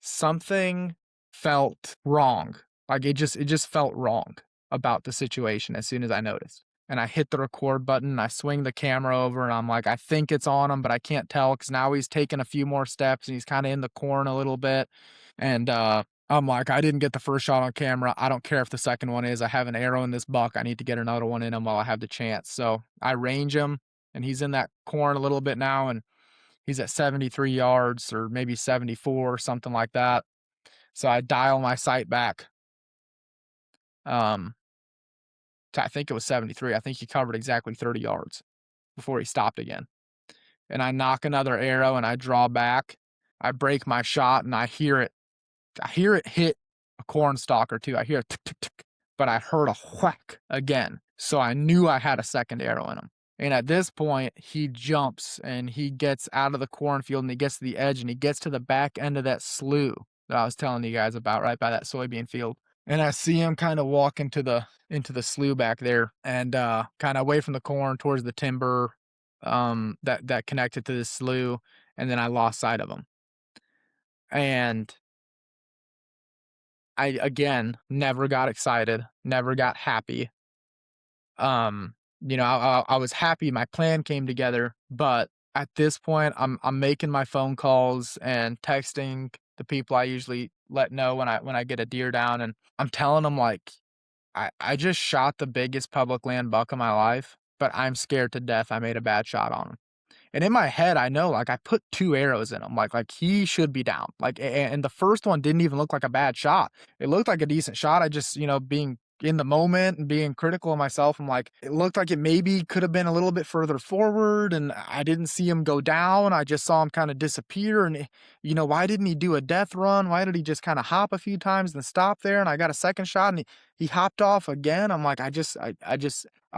something felt wrong. Like it just felt wrong about the situation as soon as I noticed. And I hit the record button, and I swing the camera over, and I'm like, I think it's on him, but I can't tell because now he's taking a few more steps and he's kind of in the corn a little bit. And I'm like, I didn't get the first shot on camera. I don't care if the second one is. I have an arrow in this buck. I need to get another one in him while I have the chance. So I range him, and he's in that corn a little bit now, and he's at 73 yards or maybe 74, something like that. So I dial my sight back. I think it was 73. I think he covered exactly 30 yards before he stopped again. And I knock another arrow and I draw back. I break my shot and I hear it. I hear it hit a corn stalk or two. I hear it tick, tick, tick, but I heard a whack again. So I knew I had a second arrow in him. And at this point, he jumps and he gets out of the cornfield and he gets to the edge and he gets to the back end of that slough that I was telling you guys about right by that soybean field. And I see him kind of walk into the slough back there and kind of away from the corn towards the timber that connected to the slough. And then I lost sight of him. And I again never got excited, never got happy. I was happy my plan came together, but at this point, I'm making my phone calls and texting the people I usually let know when I get a deer down, and I'm telling them like, I just shot the biggest public land buck of my life, but I'm scared to death I made a bad shot on him. And in my head, I know, like, I put 2 arrows in him, like, he should be down, like, and the first one didn't even look like a bad shot. It looked like a decent shot, I just, being in the moment and being critical of myself, I'm like, it looked like it maybe could have been a little bit further forward, and I didn't see him go down, I just saw him kinda disappear, and, why didn't he do a death run? Why did he just kinda hop a few times and stop there, and I got a second shot, and he hopped off again, I'm like, I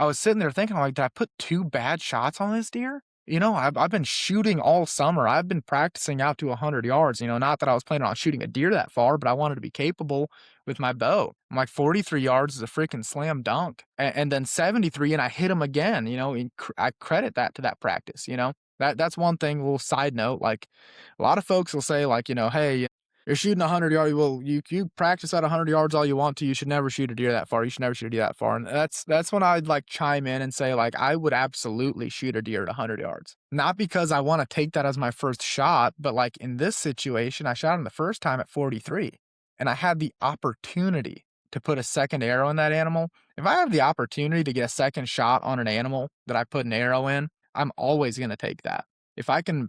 was sitting there thinking, like, "Did I put 2 bad shots on this deer?" I've been shooting all summer. I've been practicing out to 100 yards, not that I was planning on shooting a deer that far, but I wanted to be capable with my bow. I'm like 43 yards is a freaking slam dunk. And then 73 and I hit him again, and I credit that to that practice, That's one thing, a little side note, like a lot of folks will say like, "Hey, you're shooting 100 yards. Well, you practice at 100 yards all you want to. You should never shoot a deer that far. You should never shoot a deer that far." And that's when I'd like chime in and say like I would absolutely shoot a deer at 100 yards. Not because I want to take that as my first shot, but like in this situation, I shot him the first time at 43, and I had the opportunity to put a second arrow in that animal. If I have the opportunity to get a second shot on an animal that I put an arrow in, I'm always going to take that. If I can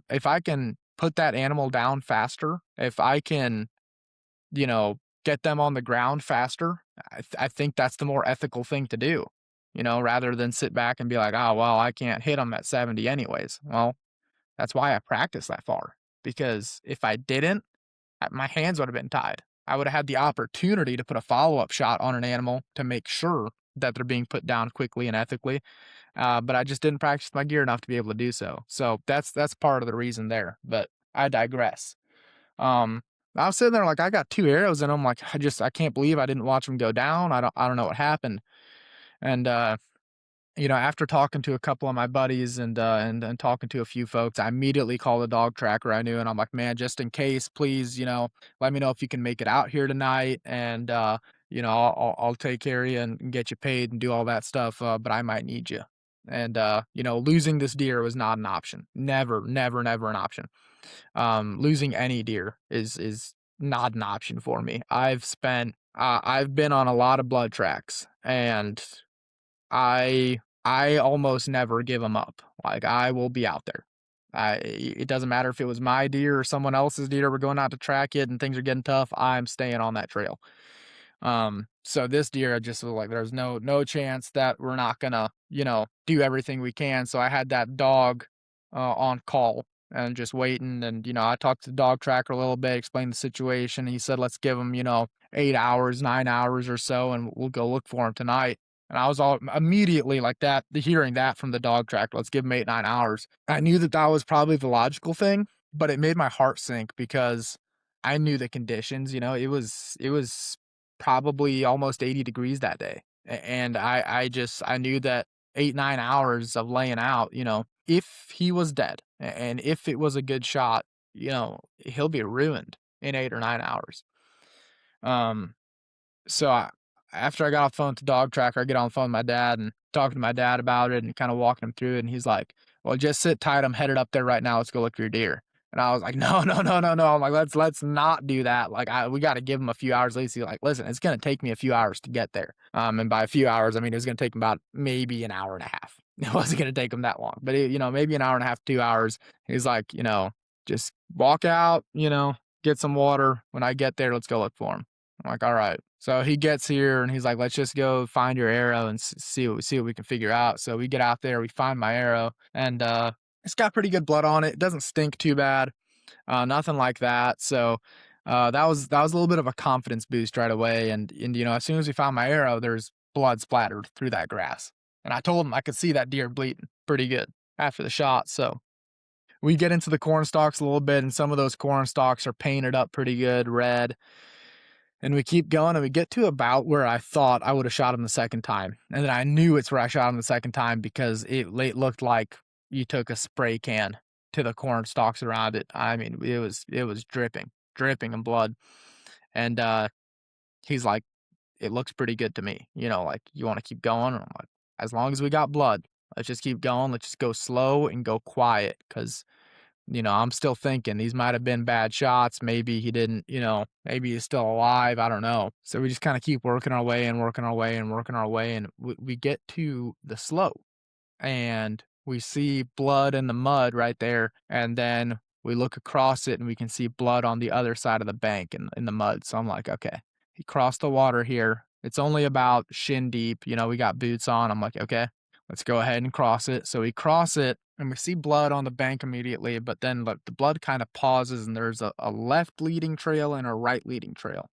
put that animal down faster, if I can, get them on the ground faster, I think that's the more ethical thing to do, rather than sit back and be like, "Oh, well, I can't hit them at 70 anyways." Well, that's why I practiced that far, because if I didn't, my hands would have been tied. I would have had the opportunity to put a follow-up shot on an animal to make sure that they're being put down quickly and ethically, but I just didn't practice my gear enough to be able to do so. So that's part of the reason there, but I digress. Um, I was sitting there like I got 2 arrows in them, like I can't believe I didn't watch them go down. I don't know what happened. And after talking to a couple of my buddies and talking to a few folks, I immediately called a dog tracker I knew, and I'm like, "Man, just in case, please, let me know if you can make it out here tonight, and I'll take care of you and get you paid and do all that stuff, but I might need you." And losing this deer was not an option. Never, never, never an option. Losing any deer is not an option for me. I've been on a lot of blood tracks, and I almost never give them up. Like, I will be out there. It doesn't matter if it was my deer or someone else's deer, we're going out to track it and things are getting tough, I'm staying on that trail. So this deer, I just was like, there's no chance that we're not gonna, do everything we can. So I had that dog on call and just waiting. And I talked to the dog tracker a little bit, explained the situation. He said, let's give him, 8 hours, 9 hours or so, and we'll go look for him tonight. And I was all immediately like that, hearing that from the dog tracker, let's give him 8, 9 hours. I knew that that was probably the logical thing, but it made my heart sink because I knew the conditions, it was probably almost 80 degrees that day. And I knew that 8, 9 hours of laying out, if he was dead and if it was a good shot, he'll be ruined in 8 or 9 hours. Um, so after I got off the phone with the dog tracker, I get on the phone with my dad and talking to my dad about it and kind of walking him through it. And he's like, "Well, just sit tight. I'm headed up there right now. Let's go look for your deer." And I was like, "No, no, no, no, no." I'm like, let's not do that. Like, we got to give him a few hours. At least he's like, "Listen, it's gonna take me a few hours to get there." And by a few hours, I mean it was gonna take him about maybe an hour and a half. It wasn't gonna take him that long, but maybe an hour and a half, 2 hours. He's like, just walk out, get some water. When I get there, let's go look for him. I'm like, all right. So he gets here and he's like, let's just go find your arrow and see what we can figure out. So we get out there, we find my arrow, and it's got pretty good blood on it. It doesn't stink too bad, nothing like that. So that was a little bit of a confidence boost right away. And as soon as we found my arrow, there's blood splattered through that grass, and I told him I could see that deer bleeding pretty good after the shot. So we get into the corn stalks a little bit, and some of those corn stalks are painted up pretty good, red. And we keep going, and we get to about where I thought I would have shot him the second time. And then I knew it's where I shot him the second time because it looked like you took a spray can to the corn stalks around it. I mean, it was dripping in blood. And He's like, "It looks pretty good to me." Like, "You wanna keep going?" And I'm like, "As long as we got blood, let's just keep going. Let's just go slow and go quiet, because I'm still thinking these might have been bad shots. Maybe he didn't, maybe he's still alive. I don't know." So we just kinda keep working our way and working our way and working our way, and we get to the slope, and we see blood in the mud right there, and then we look across it and we can see blood on the other side of the bank in the mud. So I'm like, okay, he crossed the water here. It's only about shin deep. We got boots on. I'm like, okay, let's go ahead and cross it. So we cross it and we see blood on the bank immediately, but then the blood kind of pauses and there's a left leading trail and a right leading trail.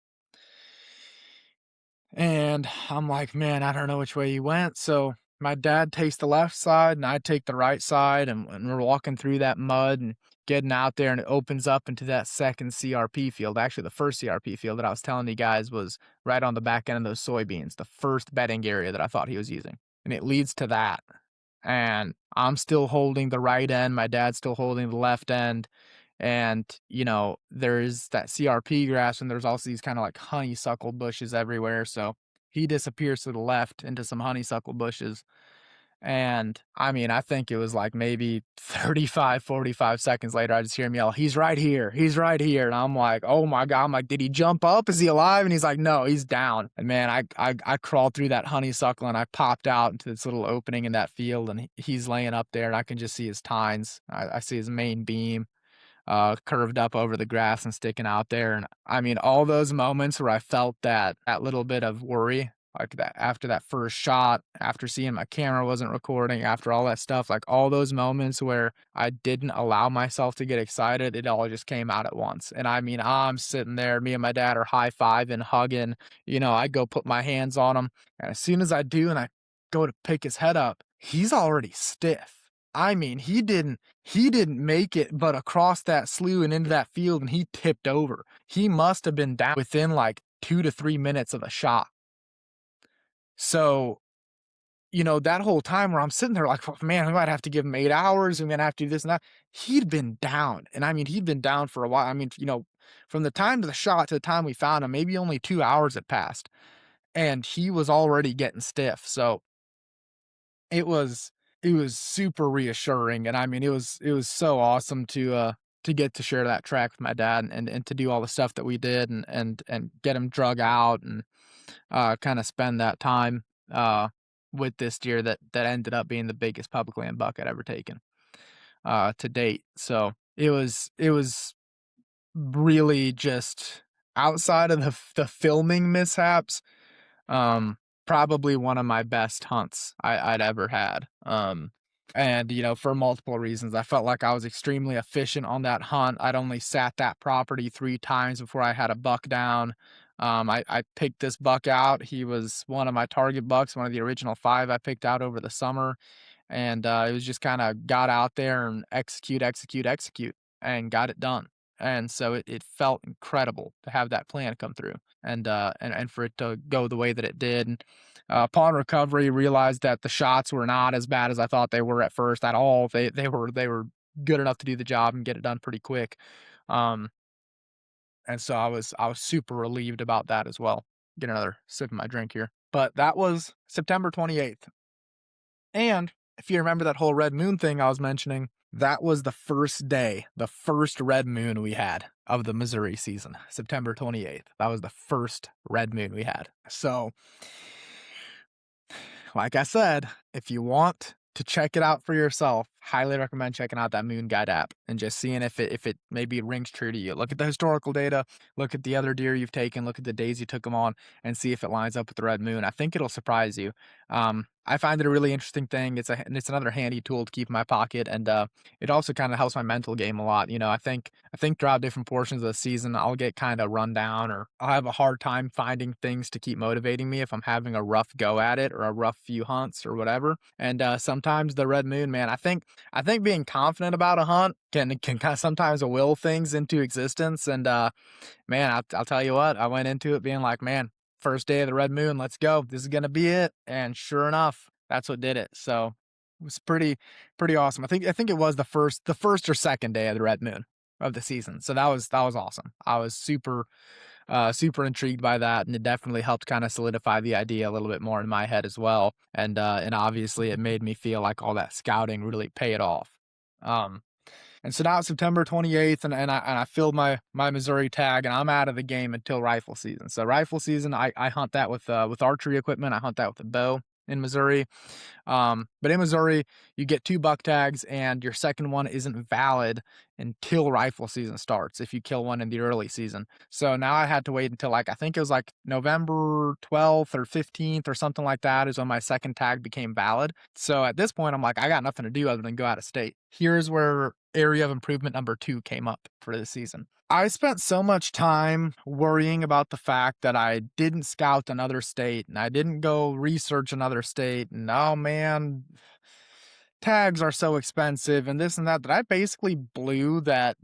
And I'm like, "Man, I don't know which way he went." So my dad takes the left side and I take the right side, and we're walking through that mud and getting out there, and it opens up into that second CRP field. Actually, the first CRP field that I was telling you guys was right on the back end of those soybeans, the first bedding area that I thought he was using. And it leads to that. And I'm still holding the right end, my dad's still holding the left end, and, there's that CRP grass, and there's also these kinda like honeysuckle bushes everywhere, so he disappears to the left into some honeysuckle bushes, and, I mean, I think it was, like, maybe 35, 45 seconds later, I just hear him yell, he's right here," and I'm like, "Oh my god," I'm like, "Did he jump up? Is he alive?" And he's like, "No, he's down." And man, I crawled through that honeysuckle, and I popped out into this little opening in that field, and he's laying up there, and I can just see his tines. I see his main beam, curved up over the grass and sticking out there. And I mean, all those moments where I felt that little bit of worry, like that after that first shot, after seeing my camera wasn't recording, after all that stuff, like all those moments where I didn't allow myself to get excited, it all just came out at once. And I mean, I'm sitting there, me and my dad are high fiving, hugging. I go put my hands on him, and as soon as I do, and I go to pick his head up, he's already stiff. I mean, he didn't make it but across that slough and into that field, and he tipped over. He must have been down within, like, 2 to 3 minutes of a shot. So, that whole time where I'm sitting there like, "Oh, man, we might have to give him 8 hours, we might have to do this and that." He'd been down, and I mean, he'd been down for a while. I mean, from the time of the shot to the time we found him, maybe only 2 hours had passed, and he was already getting stiff. So it was it was super reassuring, and I mean, it was so awesome to get to share that track with my dad, and to do all the stuff that we did, and get him drug out, and, kinda spend that time, with this deer that ended up being the biggest public land buck I'd ever taken, to date. So it was really just outside of the filming mishaps, um, probably one of my best hunts I'd ever had. And for multiple reasons, I felt like I was extremely efficient on that hunt. I'd only sat that property 3 times before I had a buck down. I picked this buck out. He was one of my target bucks, one of the original 5 I picked out over the summer, and it was just kind of got out there and execute, execute, execute, and got it done. And so it felt incredible to have that plan come through, and for it to go the way that it did. And, upon recovery, realized that the shots were not as bad as I thought they were at first at all. They were good enough to do the job and get it done pretty quick. Um, and so I was super relieved about that as well. Get another sip of my drink here. But that was September 28th. And if you remember that whole red moon thing I was mentioning, that was the first day, the first red moon we had of the Missouri season, September 28th. That was the first red moon we had. So, like I said, if you want to check it out for yourself, highly recommend checking out that Moon Guide app and just seeing if it maybe rings true to you. Look at the historical data, look at the other deer you've taken, look at the days you took them on, and see if it lines up with the red moon. I think it'll surprise you. I find it a really interesting thing. It's another handy tool to keep in my pocket, and it also kind of helps my mental game a lot. I think throughout different portions of the season, I'll get kind of run down, or I'll have a hard time finding things to keep motivating me if I'm having a rough go at it or a rough few hunts or whatever. And sometimes the red moon, man, I think being confident about a hunt can kind of sometimes will things into existence. And man, I'll tell you what, I went into it being like, man, first day of the red moon, let's go. This is gonna be it. And sure enough, that's what did it. So it was pretty awesome. I think it was the first or second day of the red moon of the season. So that was awesome. I was super intrigued by that, and it definitely helped kind of solidify the idea a little bit more in my head as well. And obviously, it made me feel like all that scouting really paid off. Um, and so now it's September 28th, and I filled my Missouri tag, and I'm out of the game until rifle season. So rifle season, I hunt that with archery equipment. I hunt that with a bow in Missouri. But in Missouri, you get 2 buck tags, and your second one isn't valid until rifle season starts if you kill one in the early season. So now I had to wait until like I think it was like November 12th or 15th or something like that is when my second tag became valid. So at this point, I'm like, I got nothing to do other than go out of state. Here's where area of improvement number 2 came up for this season. I spent so much time worrying about the fact that I didn't scout another state and I didn't go research another state. And oh man, tags are so expensive and this and that I basically blew that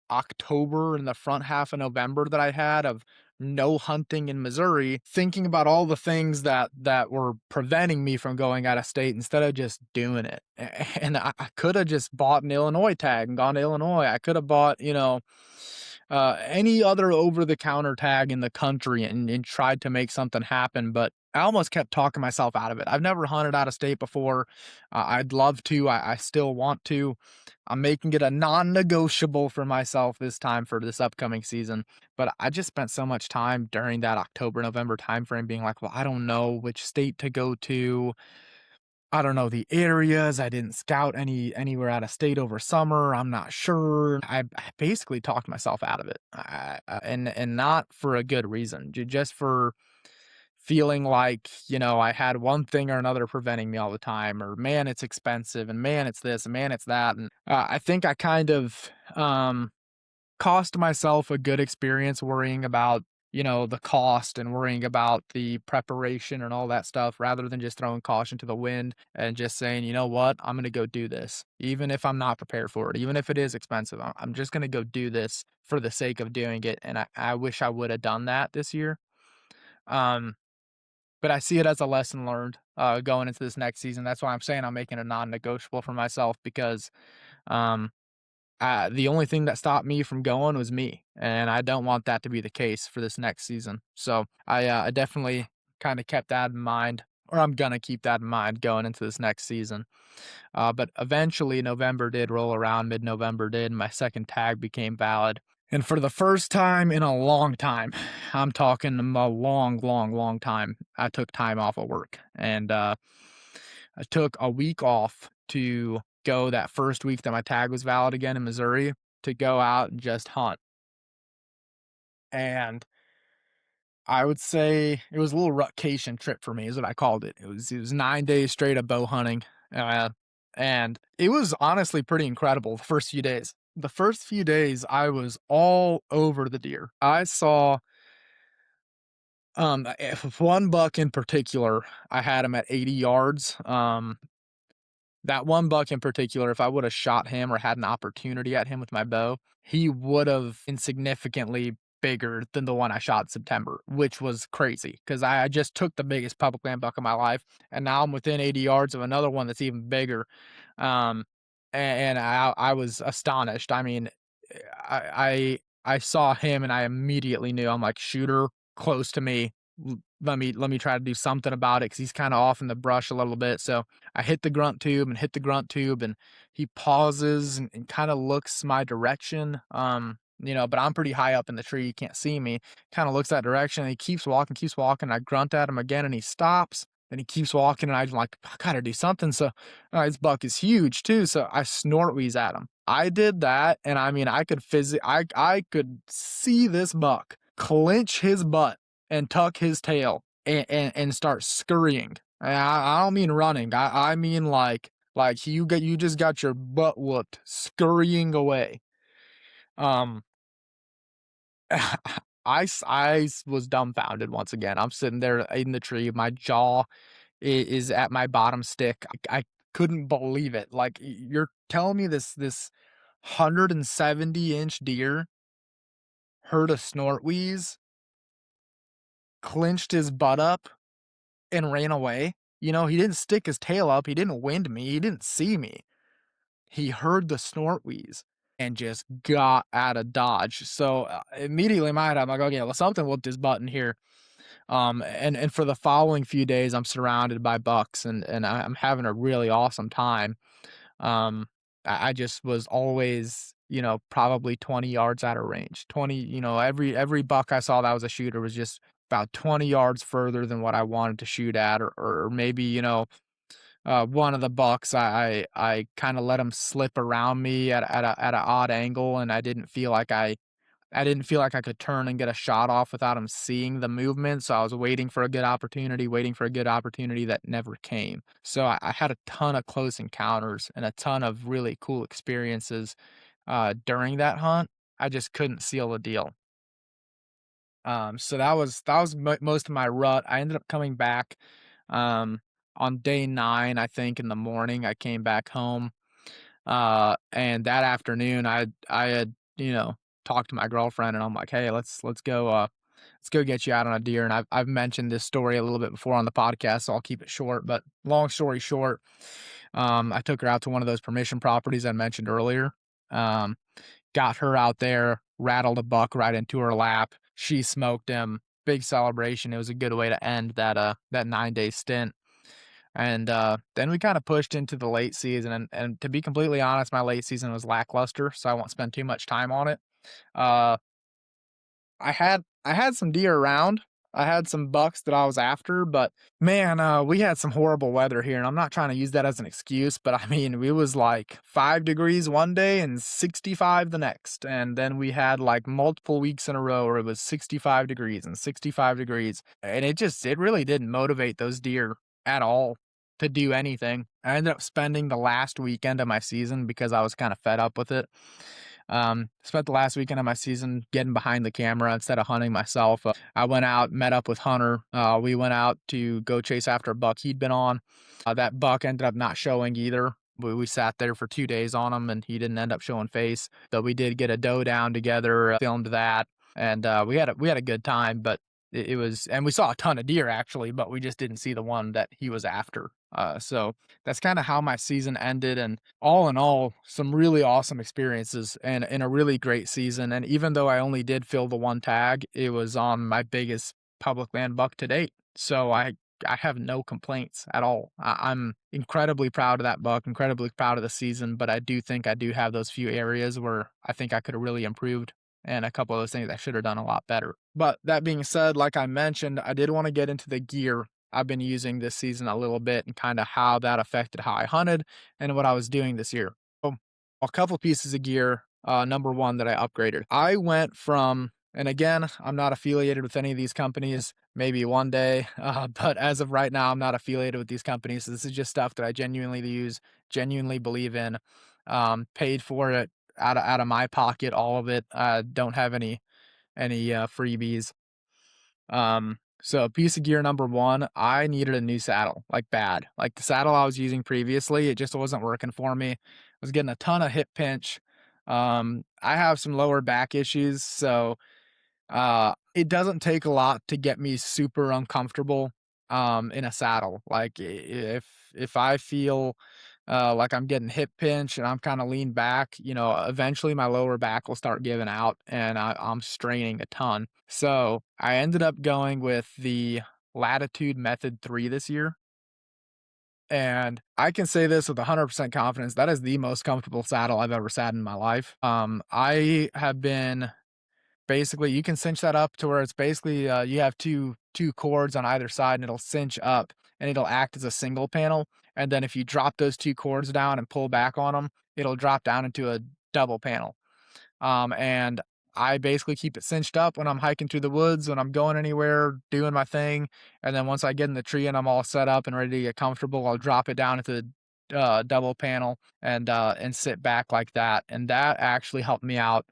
October and the front half of November that I had of no hunting in Missouri, thinking about all the things that were preventing me from going out of state instead of just doing it. And I could have just bought an Illinois tag and gone to Illinois. I could have bought, any other over the counter tag in the country and tried to make something happen, but I almost kept talking myself out of it. I've never hunted out of state before. I'd love to. I still want to. I'm making it a non-negotiable for myself this time for this upcoming season. But I just spent so much time during that October, November timeframe being like, well, I don't know which state to go to. I don't know the areas. I didn't scout anywhere out of state over summer. I'm not sure. I basically talked myself out of it, and not for a good reason, just for feeling like, I had one thing or another preventing me all the time, or man, it's expensive, and man, it's this, and man, it's that. And I think I kind of cost myself a good experience worrying about, the cost and worrying about the preparation and all that stuff rather than just throwing caution to the wind and just saying, you know what, I'm going to go do this. Even if I'm not prepared for it, even if it is expensive, I'm just going to go do this for the sake of doing it. And I wish I would have done that this year. Um, but I see it as a lesson learned going into this next season. That's why I'm saying I'm making a non-negotiable for myself because um, the only thing that stopped me from going was me, and I don't want that to be the case for this next season. So I definitely kind of kept that in mind, or I'm gonna keep that in mind going into this next season. But eventually, November did roll around, mid-November did, and my second tag became valid. And for the first time in a long time, I'm talking a long, long, long time, I took time off of work. And I took a week off to go that first week that my tag was valid again in Missouri to go out and just hunt. And I would say it was a little rutcation trip for me, is what I called it. It was 9 days straight of bow hunting, uh, and it was honestly pretty incredible the first few days. The first few days, I was all over the deer. I saw one buck in particular. I had him at 80 yards. That one buck in particular, if I would have shot him or had an opportunity at him with my bow, he would have been significantly bigger than the one I shot in September, which was crazy because I just took the biggest public land buck of my life, and now I'm within 80 yards of another one that's even bigger. Um, and I was astonished. I mean, I saw him and I immediately knew. I'm like, shooter close to me. Let me try to do something about it because he's kind of off in the brush a little bit. So I hit the grunt tube and hit the grunt tube, and he pauses and kind of looks my direction. But I'm pretty high up in the tree. You can't see me. Kind of looks that direction. And he keeps walking, keeps walking. I grunt at him again, and he stops. And he keeps walking, and I'm like, I gotta do something. So his buck is huge too. So I snort wheeze at him. I did that, and I mean, I could see this buck clench his butt and tuck his tail and start scurrying. I don't mean running. I mean like you just got your butt whooped scurrying away. Um, I was dumbfounded once again. I'm sitting there in the tree. My jaw is at my bottom stick. I couldn't believe it. Like you're telling me this 170-inch deer heard a snort wheeze, clenched his butt up, and ran away. He didn't stick his tail up. He didn't wind me. He didn't see me. He heard the snort wheeze and just got out of dodge. So immediately in my head, I'm like, okay, well, something whooped his button here. And for the following few days, I'm surrounded by bucks, and I'm having a really awesome time. Um, I just was always, probably 20 yards out of range. 20, every buck I saw that was a shooter was just about 20 yards further than what I wanted to shoot at, or maybe, one of the bucks, I kind of let him slip around me at an odd angle, and I didn't feel like I could turn and get a shot off without him seeing the movement, so I was waiting for a good opportunity that never came. So I had a ton of close encounters and a ton of really cool experiences, during that hunt. I just couldn't seal the deal. So that was most of my rut. I ended up coming back, um, on day 9, I think, in the morning. I came back home. And that afternoon, I had, talked to my girlfriend, and I'm like, "Hey, let's go get you out on a deer." And I've mentioned this story a little bit before on the podcast, so I'll keep it short. But long story short, I took her out to one of those permission properties I mentioned earlier. Um, got her out there, rattled a buck right into her lap. She smoked him. Big celebration. It was a good way to end that 9-day stint. And then we kind of pushed into the late season, and to be completely honest, my late season was lackluster, so I won't spend too much time on it. Uh, I had some deer around. I had some bucks that I was after, but man, we had some horrible weather here, and I'm not trying to use that as an excuse, but I mean, it was like 5 degrees one day and 65 the next, and then we had like multiple weeks in a row where it was 65 degrees and 65 degrees, and it really didn't motivate those deer at all to do anything. I ended up spending the last weekend of my season because I was kind of fed up with it. Spent the last weekend of my season getting behind the camera instead of hunting myself. I went out, met up with Hunter. We went out to go chase after a buck he'd been on. That buck ended up not showing either. We sat there for 2 days on him, and he didn't end up showing face. But we did get a doe down together, filmed that, and we had a good time. But it was, and we saw a ton of deer actually, but we just didn't see the one that he was after. So that's kind of how my season ended. And all in all, some really awesome experiences and in a really great season. And even though I only did fill the one tag, it was on my biggest public land buck to date. So I have no complaints at all. I'm incredibly proud of that buck, incredibly proud of the season, but I do think I do have those few areas where I think I could have really improved, and a couple of those things I should have done a lot better. But that being said, like I mentioned, I did want to get into the gear I've been using this season a little bit and kind of how that affected how I hunted and what I was doing this year. So, a couple pieces of gear. Number one that I upgraded. I went from, and again, I'm not affiliated with any of these companies. Maybe one day, but as of right now, I'm not affiliated with these companies. So this is just stuff that I genuinely use, genuinely believe in. Paid for it out of my pocket, all of it. Don't have any freebies. So piece of gear number one, I needed a new saddle, like bad. Like the saddle I was using previously, it just wasn't working for me. I was getting a ton of hip pinch. I have some lower back issues, so it doesn't take a lot to get me super uncomfortable, in a saddle. Like if I feel, like I'm getting hip pinch and I'm kinda leaned back, eventually my lower back will start giving out and I'm straining a ton. So, I ended up going with the Latitude Method 3 this year, and I can say this with 100% confidence, that is the most comfortable saddle I've ever sat in my life. I have been basically, you can cinch that up to where it's basically, you have two cords on either side, and it'll cinch up, and it'll act as a single panel, and then if you drop those 2 cords down and pull back on them, it'll drop down into a double panel. And I basically keep it cinched up when I'm hiking through the woods, when I'm going anywhere, doing my thing, and then once I get in the tree and I'm all set up and ready to get comfortable, I'll drop it down into the, double panel and sit back like that, and that actually helped me out,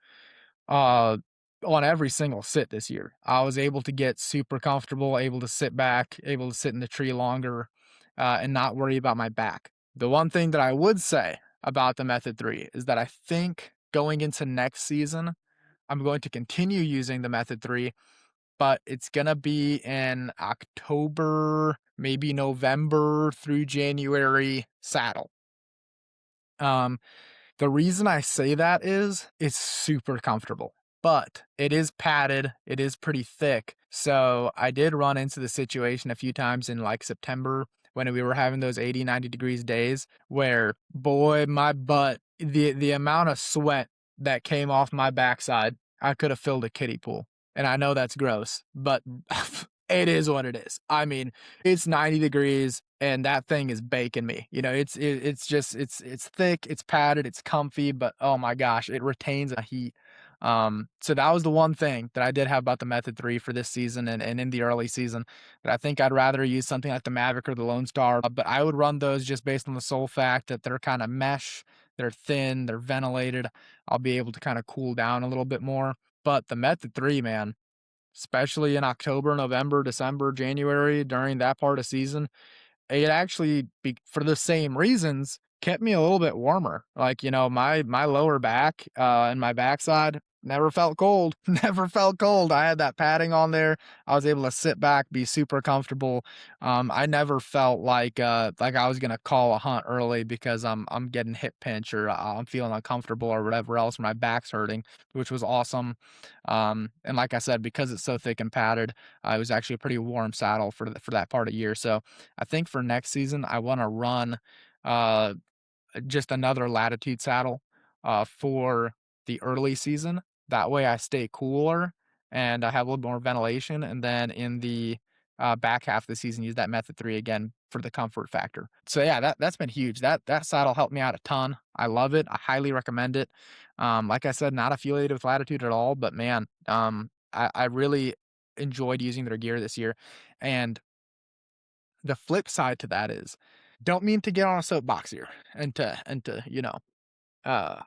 uh, on every single sit this year. I was able to get super comfortable, able to sit back, able to sit in the tree longer, and not worry about my back. The one thing that I would say about the Method 3 is that I think going into next season, I'm going to continue using the Method 3, but it's gonna be in October, maybe November through January saddle. Um, The reason I say that is it's super comfortable, but it is padded, it is pretty thick. So I did run into the situation a few times in like September when we were having those 80, 90 degrees days where boy, my butt, the amount of sweat that came off my backside, I could have filled a kiddie pool. And I know that's gross, but it is what it is. I mean, it's 90 degrees and that thing is baking me. You know, it's just it's thick, it's padded, it's comfy, but oh my gosh, it retains a heat. So that was the one thing that I did have about the Method 3 for this season and in the early season. But I think I'd rather use something like the Mavic or the Lone Star. But I would run those just based on the sole fact that they're kind of mesh, they're thin, they're ventilated. I'll be able to kind of cool down a little bit more. But the Method 3, man, especially in October, November, December, January, during that part of season, it actually for the same reasons kept me a little bit warmer. Like, you know, my lower back and my backside never felt cold. Never felt cold. I had that padding on there. I was able to sit back, be super comfortable. I never felt like I was gonna call a hunt early because I'm getting hip pinch or I'm feeling uncomfortable or whatever else. My back's hurting, which was awesome. And like I said, because it's so thick and padded, it was actually a pretty warm saddle for that part of the year. So I think for next season, I want to run uh, just another latitude saddle for the early season. That way I stay cooler and I have a little more ventilation. And then in the back half of the season, use that Method 3 again for the comfort factor. So yeah, that's been huge. That saddle helped me out a ton. I love it. I highly recommend it. Like I said, not affiliated with Latitude at all, but man, I really enjoyed using their gear this year. And the flip side to that is, don't mean to get on a soapbox here and to, you know, uh,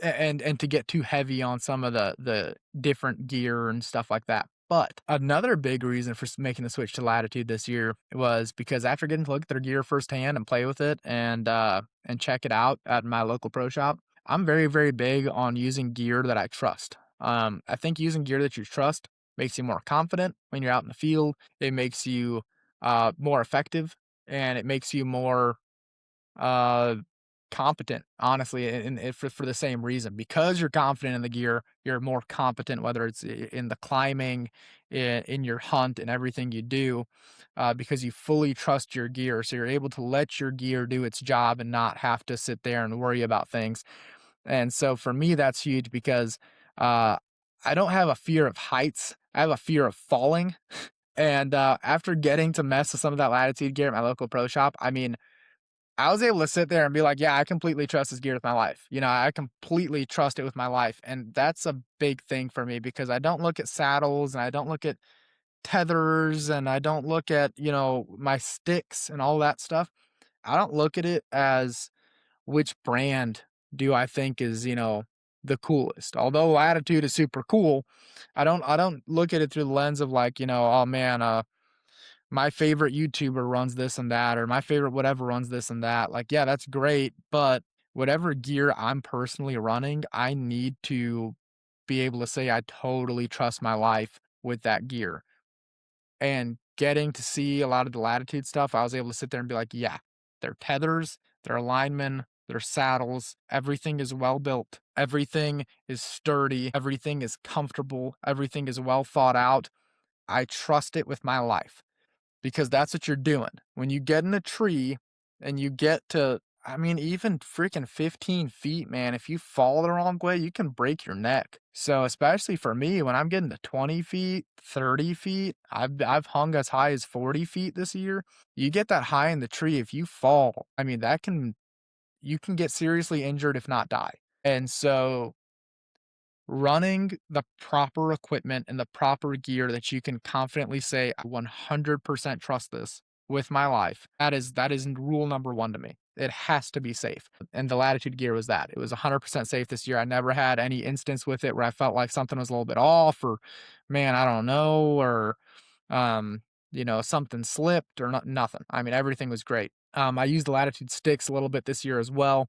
and to get too heavy on some of the different gear and stuff like that. But another big reason for making the switch to Latitude this year was because after getting to look at their gear firsthand and play with it and check it out at my local pro shop, I'm very, very big on using gear that I trust. I think using gear that you trust makes you more confident when you're out in the field. It makes you more effective and it makes you more uh, competent, honestly, and for the same reason. Because you're confident in the gear, you're more competent, whether it's in the climbing, in your hunt, and everything you do, because you fully trust your gear. So you're able to let your gear do its job and not have to sit there and worry about things. And so for me, that's huge because uh, I don't have a fear of heights. I have a fear of falling. And after getting to mess with some of that Latitude gear at my local pro shop, I mean, I was able to sit there and be like, yeah, I completely trust this gear with my life. You know, I completely trust it with my life. And that's a big thing for me because I don't look at saddles and I don't look at tethers and I don't look at, you know, my sticks and all that stuff. I don't look at it as which brand do I think is, you know, the coolest. Although Latitude is super cool, I don't look at it through the lens of like, you know, oh man, my favorite YouTuber runs this and that, or my favorite whatever runs this and that. Like, yeah, that's great, but whatever gear I'm personally running, I need to be able to say I totally trust my life with that gear. And getting to see a lot of the Latitude stuff, I was able to sit there and be like, yeah, their tethers, their alignment, their saddles, everything is well built. Everything is sturdy. Everything is comfortable. Everything is well thought out. I trust it with my life because that's what you're doing. When you get in a tree and you get to, I mean, even freaking 15 feet, man, if you fall the wrong way, you can break your neck. So, especially for me, when I'm getting to 20 feet, 30 feet, I've hung as high as 40 feet this year. You get that high in the tree, if you fall, I mean, you can get seriously injured, if not die. And so, running the proper equipment and the proper gear that you can confidently say, "I 100% trust this with my life." That is rule number 1 to me. It has to be safe, and the Latitude gear was that. It was 100% safe this year. I never had any instance with it where I felt like something was a little bit off or, man, I don't know, or, um, you know, something slipped or nothing. I mean, everything was great. I used the Latitude sticks a little bit this year as well.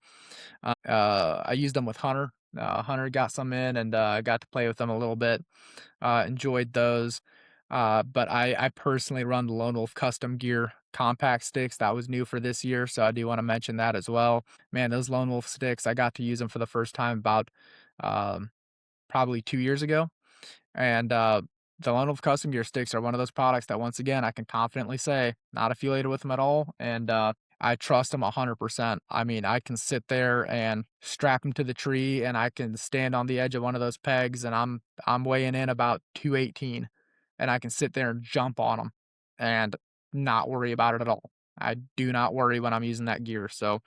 I used them with Hunter. Hunter got some in and I got to play with them a little bit. Enjoyed those. But I personally run the Lone Wolf Custom Gear compact sticks. That was new for this year, so I do wanna mention that as well. Man, those Lone Wolf sticks, I got to use them for the first time about, um, probably 2 years ago, and, the Lone Wolf Custom Gear sticks are one of those products that, once again, I can confidently say, not affiliated with them at all, and, I trust them 100%. I mean, I can sit there and strap them to the tree, and I can stand on the edge of one of those pegs, and I'm weighing in about 218, and I can sit there and jump on them and not worry about it at all. I do not worry when I'm using that gear, so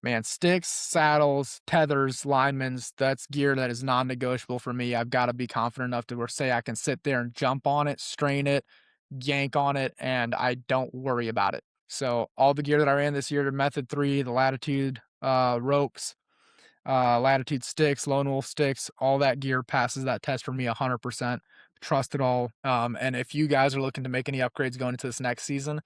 man, sticks, saddles, tethers, linemans, that's gear that is non-negotiable for me. I've gotta be confident enough to where say I can sit there and jump on it, strain it, yank on it, and I don't worry about it. So all the gear that I ran this year, the Method 3, the Latitude, ropes, Latitude sticks, Lone Wolf sticks, all that gear passes that test for me 100%. Trust it all. And if you guys are looking to make any upgrades going into this next season,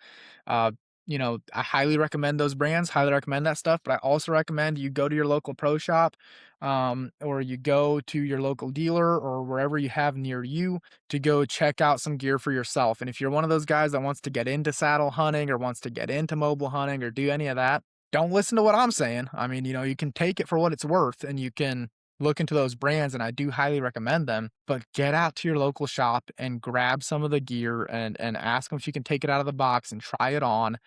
uh, I highly recommend those brands, highly recommend that stuff. But I also recommend you go to your local pro shop, or you go to your local dealer or wherever you have near you to go check out some gear for yourself. And if you're one of those guys that wants to get into saddle hunting or wants to get into mobile hunting or do any of that, don't listen to what I'm saying. I mean, you can take it for what it's worth and you can look into those brands and I do highly recommend them, but get out to your local shop and grab some of the gear and ask them if you can take it out of the box and try it on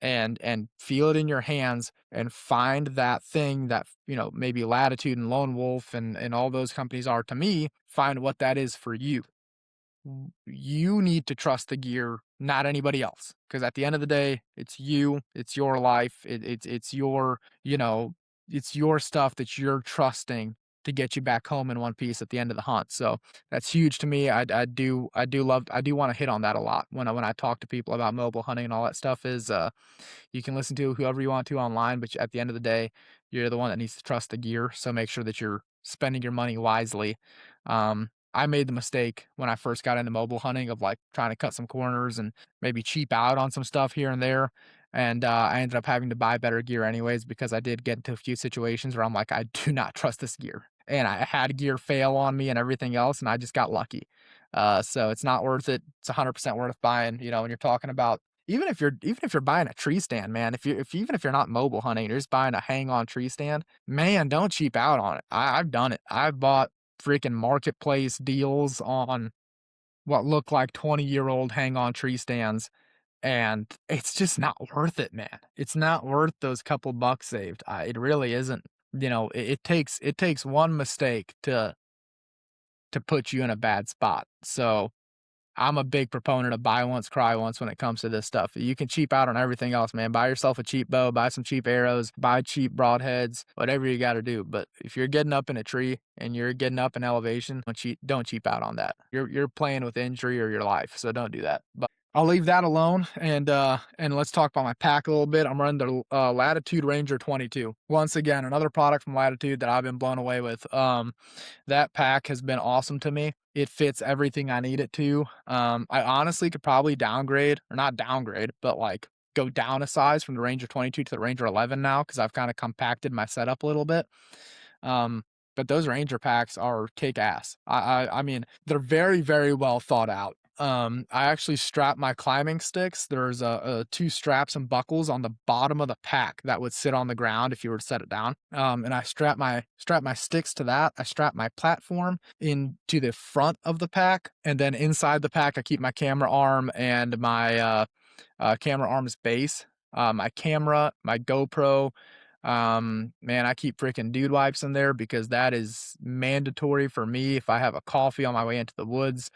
and feel it in your hands and find that thing that, maybe Latitude and Lone Wolf and all those companies are to me, find what that is for you. You need to trust the gear, not anybody else. Because at the end of the day, it's you, it's your life, it's your, it's your stuff that you're trusting to get you back home in one piece at the end of the hunt. So that's huge to me. I do want to hit on that a lot when I talk to people about mobile hunting and all that stuff. Is you can listen to whoever you want to online, but at the end of the day, you're the one that needs to trust the gear. So make sure that you're spending your money wisely. I made the mistake when I first got into mobile hunting of like trying to cut some corners and maybe cheap out on some stuff here and there. And I ended up having to buy better gear anyways because I did get into a few situations where I'm like, I do not trust this gear. And I had gear fail on me and everything else, and I just got lucky. So it's not worth it. It's 100% worth buying. When you're talking about even if you're buying a tree stand, man, even if you're not mobile hunting, you're just buying a hang on tree stand, man, don't cheap out on it. I've done it. I've bought freaking marketplace deals on what look like 20-year-old hang on tree stands, and it's just not worth it, man. It's not worth those couple bucks saved. It really isn't. It takes one mistake to put you in a bad spot. So I'm a big proponent of buy once, cry once when it comes to this stuff. You can cheap out on everything else, man. Buy yourself a cheap bow, buy some cheap arrows, buy cheap broadheads, whatever you got to do. But if you're getting up in a tree and you're getting up in elevation, don't cheap out on that. You're playing with injury or your life, so don't do that. But I'll leave that alone and let's talk about my pack a little bit. I'm running the Latitude Ranger 22. Once again, another product from Latitude that I've been blown away with. That pack has been awesome to me. It fits everything I need it to. I honestly could probably downgrade, or not downgrade, but like go down a size from the Ranger 22 to the Ranger 11 now because I've kind of compacted my setup a little bit. Um, but those Ranger packs are kick ass. I mean, they're very, very well thought out. I actually strap my climbing sticks. There's two straps and buckles on the bottom of the pack that would sit on the ground if you were to set it down. And I strap my sticks to that. I strap my platform into the front of the pack, and then inside the pack, I keep my camera arm and my camera arm's base, my camera, my GoPro. Man, I keep freaking dude wipes in there because that is mandatory for me if I have a coffee on my way into the woods.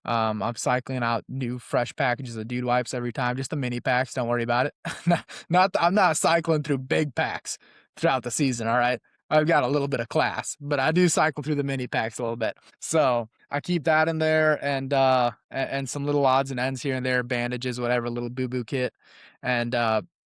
I'm cycling out new fresh packages of dude wipes every time, just the mini packs. Don't worry about it. I'm not cycling through big packs throughout the season. All right. I've got a little bit of class, but I do cycle through the mini packs a little bit. So I keep that in there and some little odds and ends here and there, bandages, whatever, little boo-boo kit. And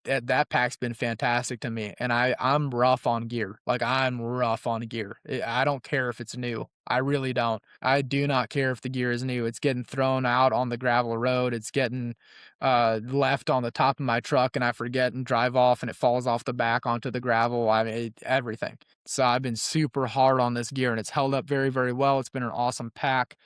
that pack's been fantastic to me. And I'm rough on gear. Like I'm rough on gear. I don't care if it's new. I really don't. I do not care if the gear is new. It's getting thrown out on the gravel road. It's getting left on the top of my truck and I forget and drive off and it falls off the back onto the gravel. I mean, everything. So I've been super hard on this gear and it's held up very, very well. It's been an awesome pack.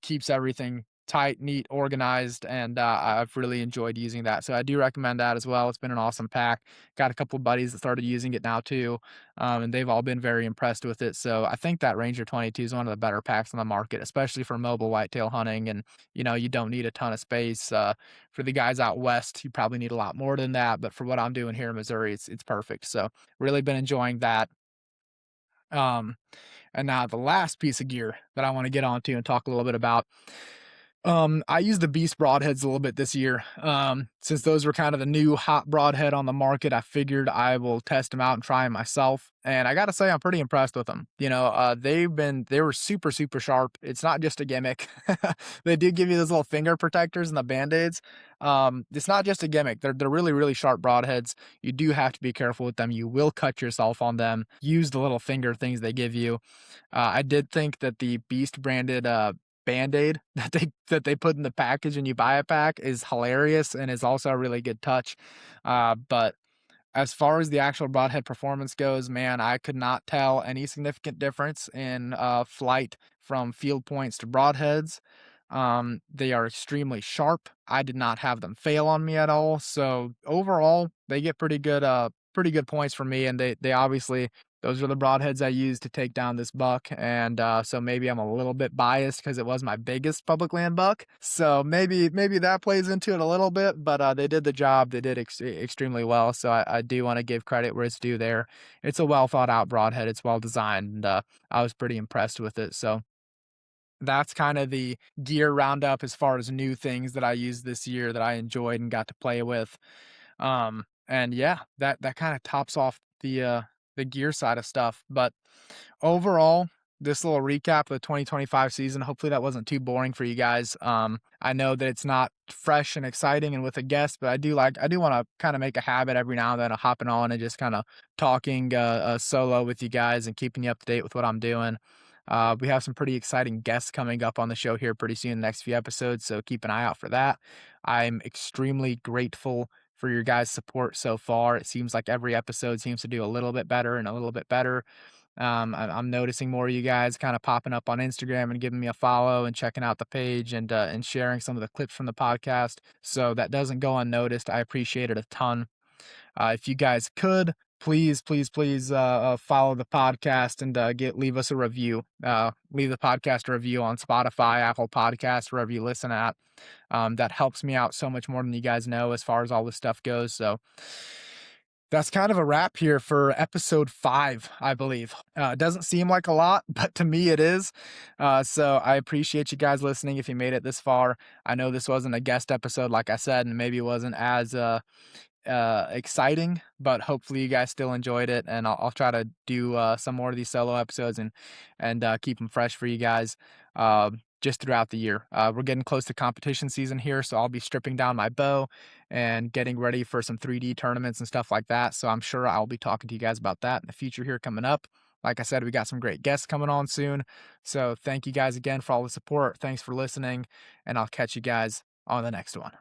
Keeps everything tight, neat, organized, and I've really enjoyed using that. So I do recommend that as well. It's been an awesome pack. Got a couple of buddies that started using it now too, and they've all been very impressed with it. So I think that Ranger 22 is one of the better packs on the market, especially for mobile whitetail hunting. And you don't need a ton of space. For the guys out west, you probably need a lot more than that. But for what I'm doing here in Missouri, it's perfect. So really been enjoying that. Um, and now the last piece of gear that I want to get onto and talk a little bit about. I used the Beast broadheads a little bit this year. Since those were kind of the new hot broadhead on the market, I figured I will test them out and try them myself. And I got to say, I'm pretty impressed with them. They were super, super sharp. It's not just a gimmick. They do give you those little finger protectors and the Band-Aids. It's not just a gimmick. They're really, really sharp broadheads. You do have to be careful with them. You will cut yourself on them. Use the little finger things they give you. I did think that the Beast branded, Band-Aid that they put in the package when you buy a pack is hilarious and is also a really good touch. But as far as the actual broadhead performance goes, man, I could not tell any significant difference in flight from field points to broadheads. They are extremely sharp. I did not have them fail on me at all. So overall, they get pretty good points from me. And they obviously, those are the broadheads I used to take down this buck. And so maybe I'm a little bit biased because it was my biggest public land buck. So maybe that plays into it a little bit, but they did the job. They did extremely well. So I do want to give credit where it's due there. It's a well thought out broadhead. It's well designed, and I was pretty impressed with it. So that's kind of the gear roundup as far as new things that I used this year that I enjoyed and got to play with. And yeah, that kind of tops off the gear side of stuff. But overall, this little recap of the 2025 season, hopefully that wasn't too boring for you guys. I know that it's not fresh and exciting and with a guest, but I do want to kind of make a habit every now and then of hopping on and just kind of talking solo with you guys and keeping you up to date with what I'm doing. We have some pretty exciting guests coming up on the show here pretty soon in the next few episodes, so keep an eye out for that. I'm extremely grateful for your guys' support so far. It seems like every episode seems to do a little bit better and a little bit better. I'm noticing more of you guys kind of popping up on Instagram and giving me a follow and checking out the page and sharing some of the clips from the podcast. So that doesn't go unnoticed. I appreciate it a ton. If you guys could, please follow the podcast and leave us a review. Leave the podcast a review on Spotify, Apple Podcasts, wherever you listen at. That helps me out so much more than you guys know as far as all this stuff goes. So that's kind of a wrap here for episode 5, I believe. It doesn't seem like a lot, but to me it is. So I appreciate you guys listening if you made it this far. I know this wasn't a guest episode, like I said, and maybe it wasn't as exciting, but hopefully you guys still enjoyed it, and I'll try to do some more of these solo episodes and keep them fresh for you guys just throughout the year. We're getting close to competition season here, so I'll be stripping down my bow and getting ready for some 3D tournaments and stuff like that. So I'm sure I'll be talking to you guys about that in the future here coming up. Like I said, we got some great guests coming on soon. So thank you guys again for all the support. Thanks for listening, and I'll catch you guys on the next one.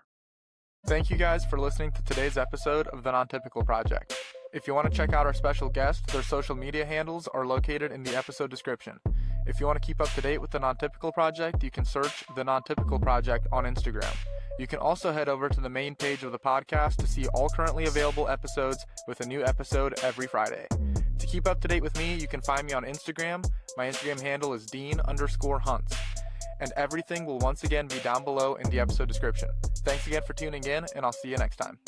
Thank you guys for listening to today's episode of The Non-Typical Project. If you want to check out our special guests, their social media handles are located in the episode description. If you want to keep up to date with The Non-Typical Project, you can search The Non-Typical Project on Instagram. You can also head over to the main page of the podcast to see all currently available episodes with a new episode every Friday. To keep up to date with me, you can find me on Instagram. My Instagram handle is Dean_Hunts. And everything will once again be down below in the episode description. Thanks again for tuning in, and I'll see you next time.